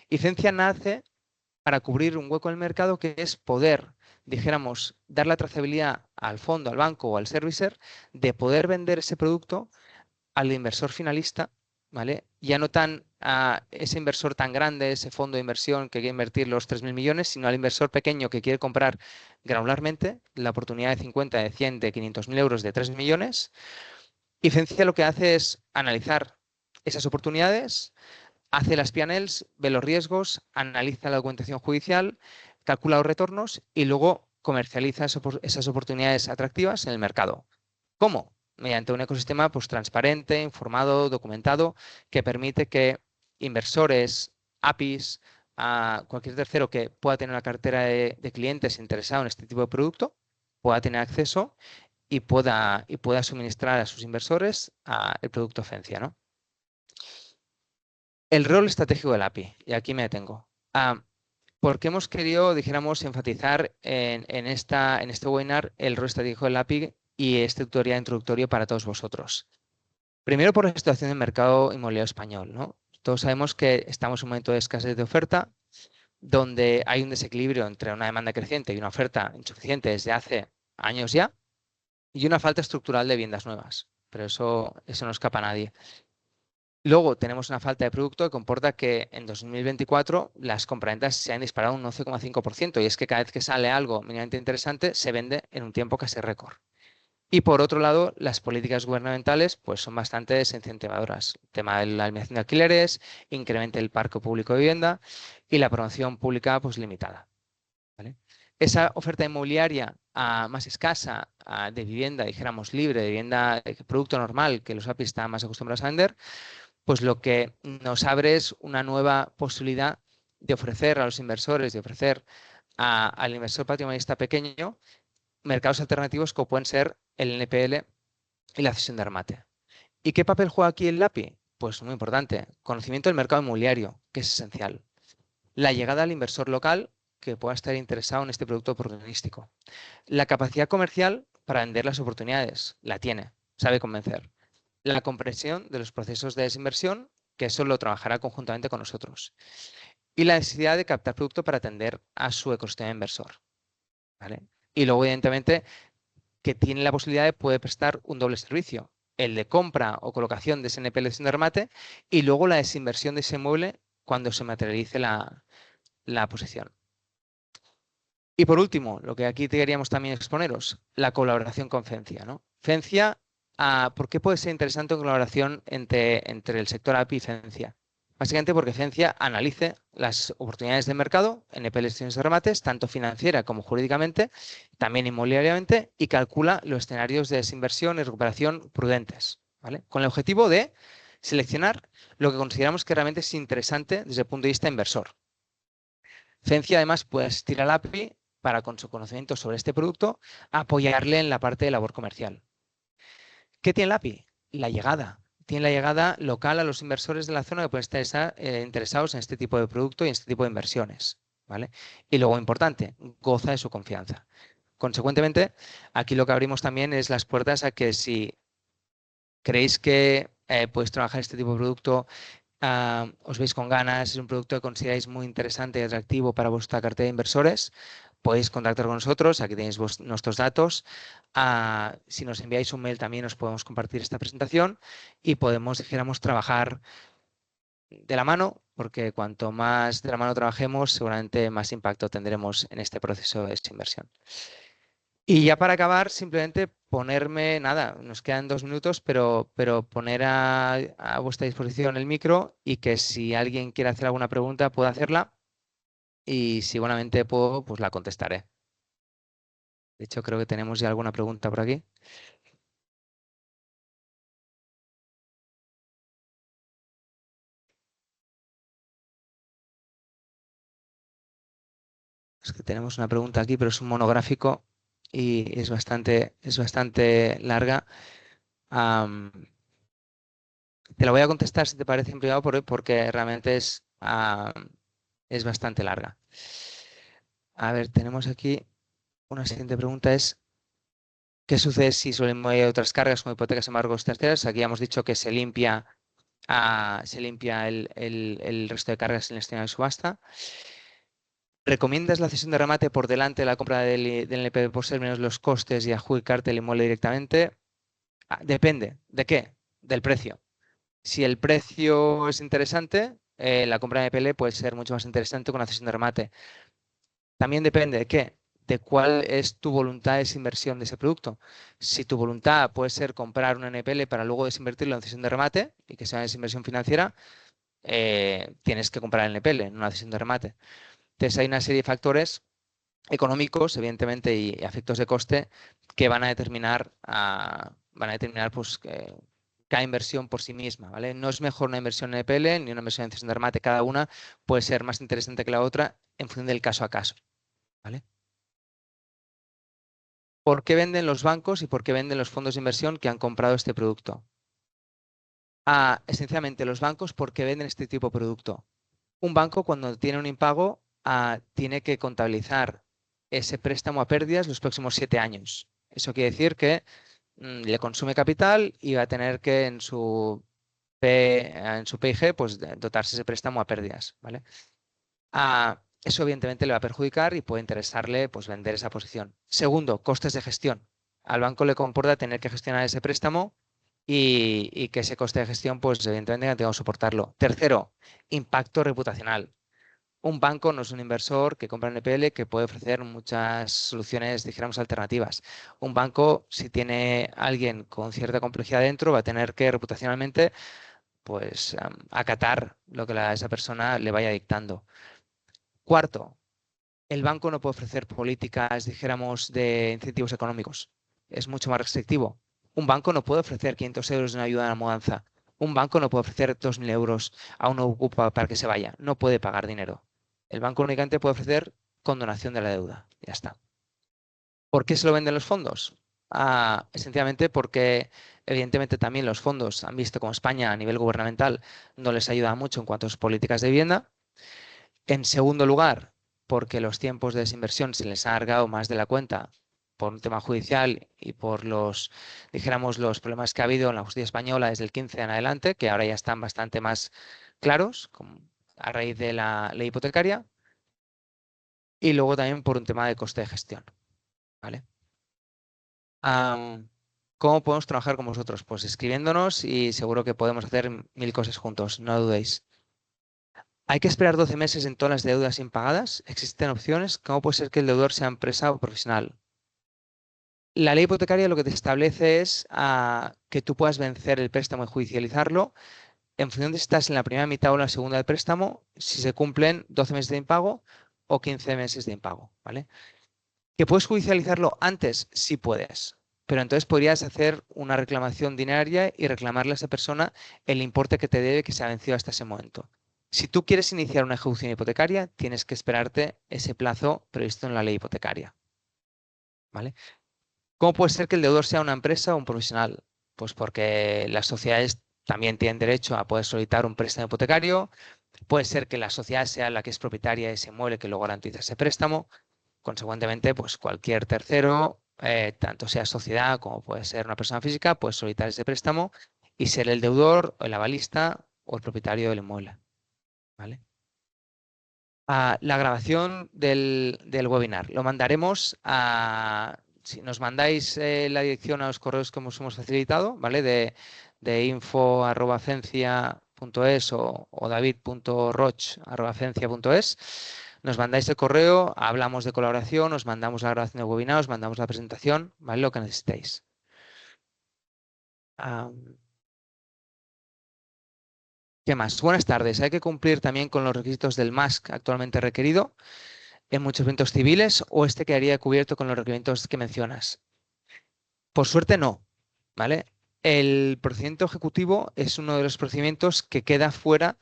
Y Fencia nace para cubrir un hueco en el mercado que es poder, dijéramos, dar la trazabilidad al fondo, al banco o al servicer de poder vender ese producto al inversor finalista, ¿vale? Ya no tan a ese inversor tan grande, ese fondo de inversión que quiere invertir los 3.000 millones, sino al inversor pequeño que quiere comprar granularmente la oportunidad de 50, de 100, de 500.000 euros de 3 millones. Y Fencia lo que hace es analizar esas oportunidades, hace las P&Ls, ve los riesgos, analiza la documentación judicial, calcula los retornos y luego comercializa esas oportunidades atractivas en el mercado. ¿Cómo? Mediante un ecosistema pues, transparente, informado, documentado, que permite que inversores, APIs, a cualquier tercero que pueda tener una cartera de clientes interesado en este tipo de producto, pueda tener acceso y pueda suministrar a sus inversores el producto Fencia, ¿no? El rol estratégico del API, y aquí me detengo. Porque hemos querido, dijéramos, enfatizar en este webinar el rol estratégico del API y este tutorial introductorio para todos vosotros. Primero por la situación del mercado inmobiliario español, ¿no? Todos sabemos que estamos en un momento de escasez de oferta, donde hay un desequilibrio entre una demanda creciente y una oferta insuficiente desde hace años ya, y una falta estructural de viviendas nuevas. Pero eso no escapa a nadie. Luego tenemos una falta de producto que comporta que en 2024 las compraventas se han disparado un 11,5%, y es que cada vez que sale algo mínimamente interesante se vende en un tiempo casi récord. Y por otro lado, las políticas gubernamentales pues son bastante desincentivadoras. El tema de la eliminación de alquileres, incremento del parque público de vivienda y la promoción pública pues limitada, ¿vale? esa oferta inmobiliaria más escasa de vivienda, dijéramos libre, de vivienda, de producto normal que los APIs están más acostumbrados a vender, pues lo que nos abre es una nueva posibilidad de ofrecer a los inversores, de ofrecer al inversor patrimonialista pequeño mercados alternativos como pueden ser el NPL y la cesión de remate. ¿Y qué papel juega aquí el API? Pues muy importante, conocimiento del mercado inmobiliario, que es esencial. La llegada al inversor local que pueda estar interesado en este producto oportunístico. La capacidad comercial para vender las oportunidades, la tiene, sabe convencer. La comprensión de los procesos de desinversión, que eso lo trabajará conjuntamente con nosotros. Y la necesidad de captar producto para atender a su ecosistema inversor. ¿Vale? Y luego, evidentemente, que tiene la posibilidad de poder prestar un doble servicio, el de compra o colocación de ese NPL sin remate y luego la desinversión de ese inmueble cuando se materialice la posición. Y por último, lo que aquí queríamos también exponeros, la colaboración con Fencia, ¿no? Fencia, ¿por qué puede ser interesante una colaboración entre el sector API y Fencia? Básicamente porque Fencia analice las oportunidades de mercado en NPLs de remates, tanto financiera como jurídicamente, también inmobiliariamente, y calcula los escenarios de desinversión y recuperación prudentes, ¿vale? Con el objetivo de seleccionar lo que consideramos que realmente es interesante desde el punto de vista inversor. Fencia además puede asistir al API para, con su conocimiento sobre este producto, apoyarle en la parte de labor comercial. ¿Qué tiene el API? La llegada. Tiene la llegada local a los inversores de la zona que pueden estar interesados en este tipo de producto y en este tipo de inversiones. ¿Vale? Y luego, importante, goza de su confianza. Consecuentemente, aquí lo que abrimos también es las puertas a que si creéis que podéis trabajar este tipo de producto, os veis con ganas, es un producto que consideráis muy interesante y atractivo para vuestra cartera de inversores, podéis contactar con nosotros, aquí tenéis nuestros datos. Si nos enviáis un mail también os podemos compartir esta presentación y podemos, dijéramos, trabajar de la mano, porque cuanto más de la mano trabajemos, seguramente más impacto tendremos en este proceso de inversión. Y ya para acabar, simplemente ponerme, nada, nos quedan 2 minutos, pero poner a vuestra disposición el micro y que si alguien quiere hacer alguna pregunta pueda hacerla y si buenamente puedo, pues la contestaré. De hecho, creo que tenemos ya alguna pregunta por aquí. Es que tenemos una pregunta aquí, pero es un monográfico y es bastante larga. Te la voy a contestar si te parece en privado porque realmente es bastante larga. A ver, tenemos aquí una siguiente pregunta es ¿qué sucede si solo hay otras cargas como hipotecas, embargos terceras? Aquí ya hemos dicho que se limpia el resto de cargas en el escenario de subasta. ¿Recomiendas la cesión de remate por delante de la compra del NPL por ser menos los costes y adjudicarte el inmueble directamente? Depende. ¿De qué? Del precio. Si el precio es interesante, la compra de NPL puede ser mucho más interesante con la cesión de remate. También depende de qué, de cuál es tu voluntad de desinversión de ese producto. Si tu voluntad puede ser comprar un NPL para luego desinvertirlo en cesión de remate y que sea una desinversión financiera, tienes que comprar el NPL, no una cesión de remate. Entonces hay una serie de factores económicos, evidentemente, y efectos de coste que van a determinar pues, cada inversión por sí misma, ¿vale? No es mejor una inversión en NPL ni una inversión en cesión de remate. Cada una puede ser más interesante que la otra en función del caso a caso, ¿vale? ¿Por qué venden los bancos y por qué venden los fondos de inversión que han comprado este producto? Esencialmente, los bancos, ¿por qué venden este tipo de producto? Un banco, cuando tiene un impago, tiene que contabilizar ese préstamo a pérdidas los próximos 7 años. Eso quiere decir que le consume capital y va a tener que en su PIG pues, dotarse ese préstamo a pérdidas, ¿vale? Eso evidentemente le va a perjudicar y puede interesarle pues, vender esa posición. Segundo, costes de gestión. Al banco le comporta tener que gestionar ese préstamo y que ese coste de gestión, pues evidentemente tenga que soportarlo. Tercero, impacto reputacional. Un banco no es un inversor que compra NPL que puede ofrecer muchas soluciones, dijéramos, alternativas. Un banco, si tiene alguien con cierta complejidad dentro, va a tener que reputacionalmente pues, acatar lo que esa persona le vaya dictando. Cuarto, el banco no puede ofrecer políticas, dijéramos, de incentivos económicos. Es mucho más restrictivo. Un banco no puede ofrecer 500 euros de una ayuda a la mudanza. Un banco no puede ofrecer 2.000 euros a un ocupa para que se vaya. No puede pagar dinero. El banco únicamente puede ofrecer condonación de la deuda. Ya está. ¿Por qué se lo venden los fondos? Esencialmente porque evidentemente también los fondos han visto como España a nivel gubernamental no les ayuda mucho en cuanto a sus políticas de vivienda. En segundo lugar, porque los tiempos de desinversión se les ha alargado más de la cuenta por un tema judicial y por dijéramos, los problemas que ha habido en la justicia española desde el 15 en adelante, que ahora ya están bastante más claros a raíz de la ley hipotecaria, y luego también por un tema de coste de gestión. ¿Vale? ¿Cómo podemos trabajar con vosotros? Pues escribiéndonos y seguro que podemos hacer 1000 cosas juntos, no dudéis. ¿Hay que esperar 12 meses en todas las deudas impagadas? ¿Existen opciones? ¿Cómo puede ser que el deudor sea empresa o profesional? La ley hipotecaria lo que te establece es que tú puedas vencer el préstamo y judicializarlo en función de si estás en la primera mitad o en la segunda del préstamo, si se cumplen 12 meses de impago o 15 meses de impago, ¿vale? ¿Que puedes judicializarlo antes? Sí puedes, pero entonces podrías hacer una reclamación dineraria y reclamarle a esa persona el importe que te debe que se ha vencido hasta ese momento. Si tú quieres iniciar una ejecución hipotecaria, tienes que esperarte ese plazo previsto en la ley hipotecaria, ¿vale? ¿Cómo puede ser que el deudor sea una empresa o un profesional? Pues porque las sociedades también tienen derecho a poder solicitar un préstamo hipotecario. Puede ser que la sociedad sea la que es propietaria de ese inmueble que luego garantiza ese préstamo. Consecuentemente, pues cualquier tercero, tanto sea sociedad como puede ser una persona física, puede solicitar ese préstamo y ser el deudor, o el avalista o el propietario del inmueble. ¿Vale? La grabación del webinar. Lo mandaremos si nos mandáis la dirección a los correos que os hemos facilitado, ¿vale? De info@cencia.es o david.roch@cencia.es. Nos mandáis el correo, hablamos de colaboración, os mandamos la grabación del webinar, os mandamos la presentación, ¿vale? Lo que necesitéis. ¿Qué más? Buenas tardes. Hay que cumplir también con los requisitos del MASC actualmente requerido en muchos eventos civiles, o este quedaría cubierto con los requerimientos que mencionas. Por suerte no, ¿vale? El procedimiento ejecutivo es uno de los procedimientos que queda fuera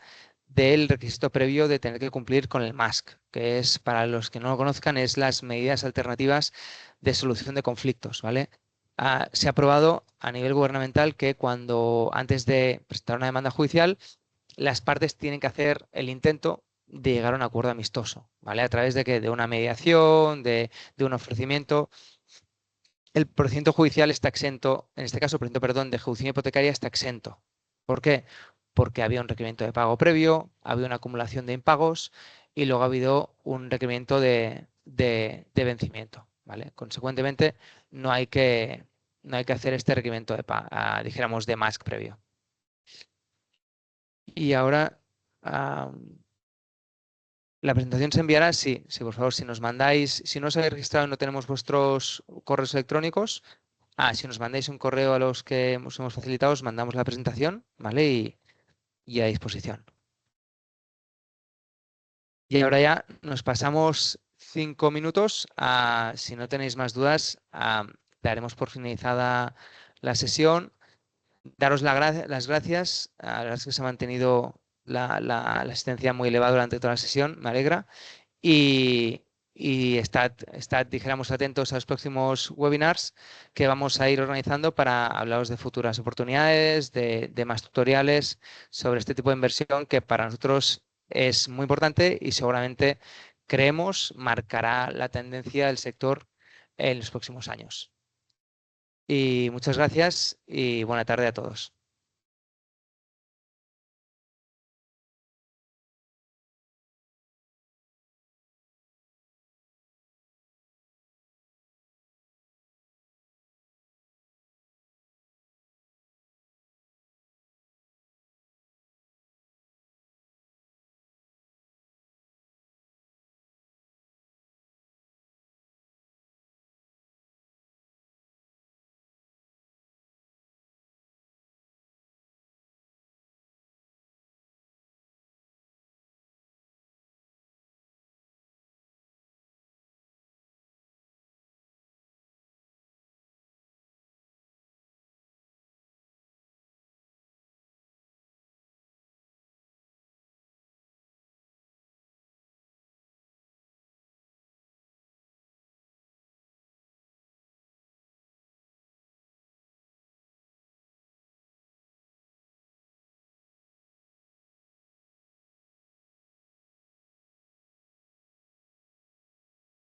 del requisito previo de tener que cumplir con el MASC, que es, para los que no lo conozcan, es las medidas alternativas de solución de conflictos, ¿vale? Se ha aprobado a nivel gubernamental que antes de presentar una demanda judicial, las partes tienen que hacer el intento de llegar a un acuerdo amistoso, ¿vale? ¿A través de qué? De una mediación, de un ofrecimiento. El procedimiento judicial está exento, en este caso, el procedimiento, perdón, de ejecución hipotecaria está exento. ¿Por qué? Porque había un requerimiento de pago previo, había una acumulación de impagos y luego ha habido un requerimiento de vencimiento, ¿vale? Consecuentemente, no hay que hacer este requerimiento dijéramos, de MASC previo. Y ahora, la presentación se enviará, sí, por favor, si nos mandáis, si no os habéis registrado y no tenemos vuestros correos electrónicos, si nos mandáis un correo a los que os hemos facilitado, os mandamos la presentación, ¿vale? Y a disposición. Y ahora ya nos pasamos 5 minutos. Si no tenéis más dudas, daremos por finalizada la sesión. Daros las gracias. La verdad es que se ha mantenido la asistencia muy elevada durante toda la sesión, me alegra. Y estad, dijéramos, atentos a los próximos webinars que vamos a ir organizando para hablaros de futuras oportunidades, de más tutoriales sobre este tipo de inversión que para nosotros es muy importante y seguramente creemos marcará la tendencia del sector en los próximos años. Y muchas gracias y buena tarde a todos.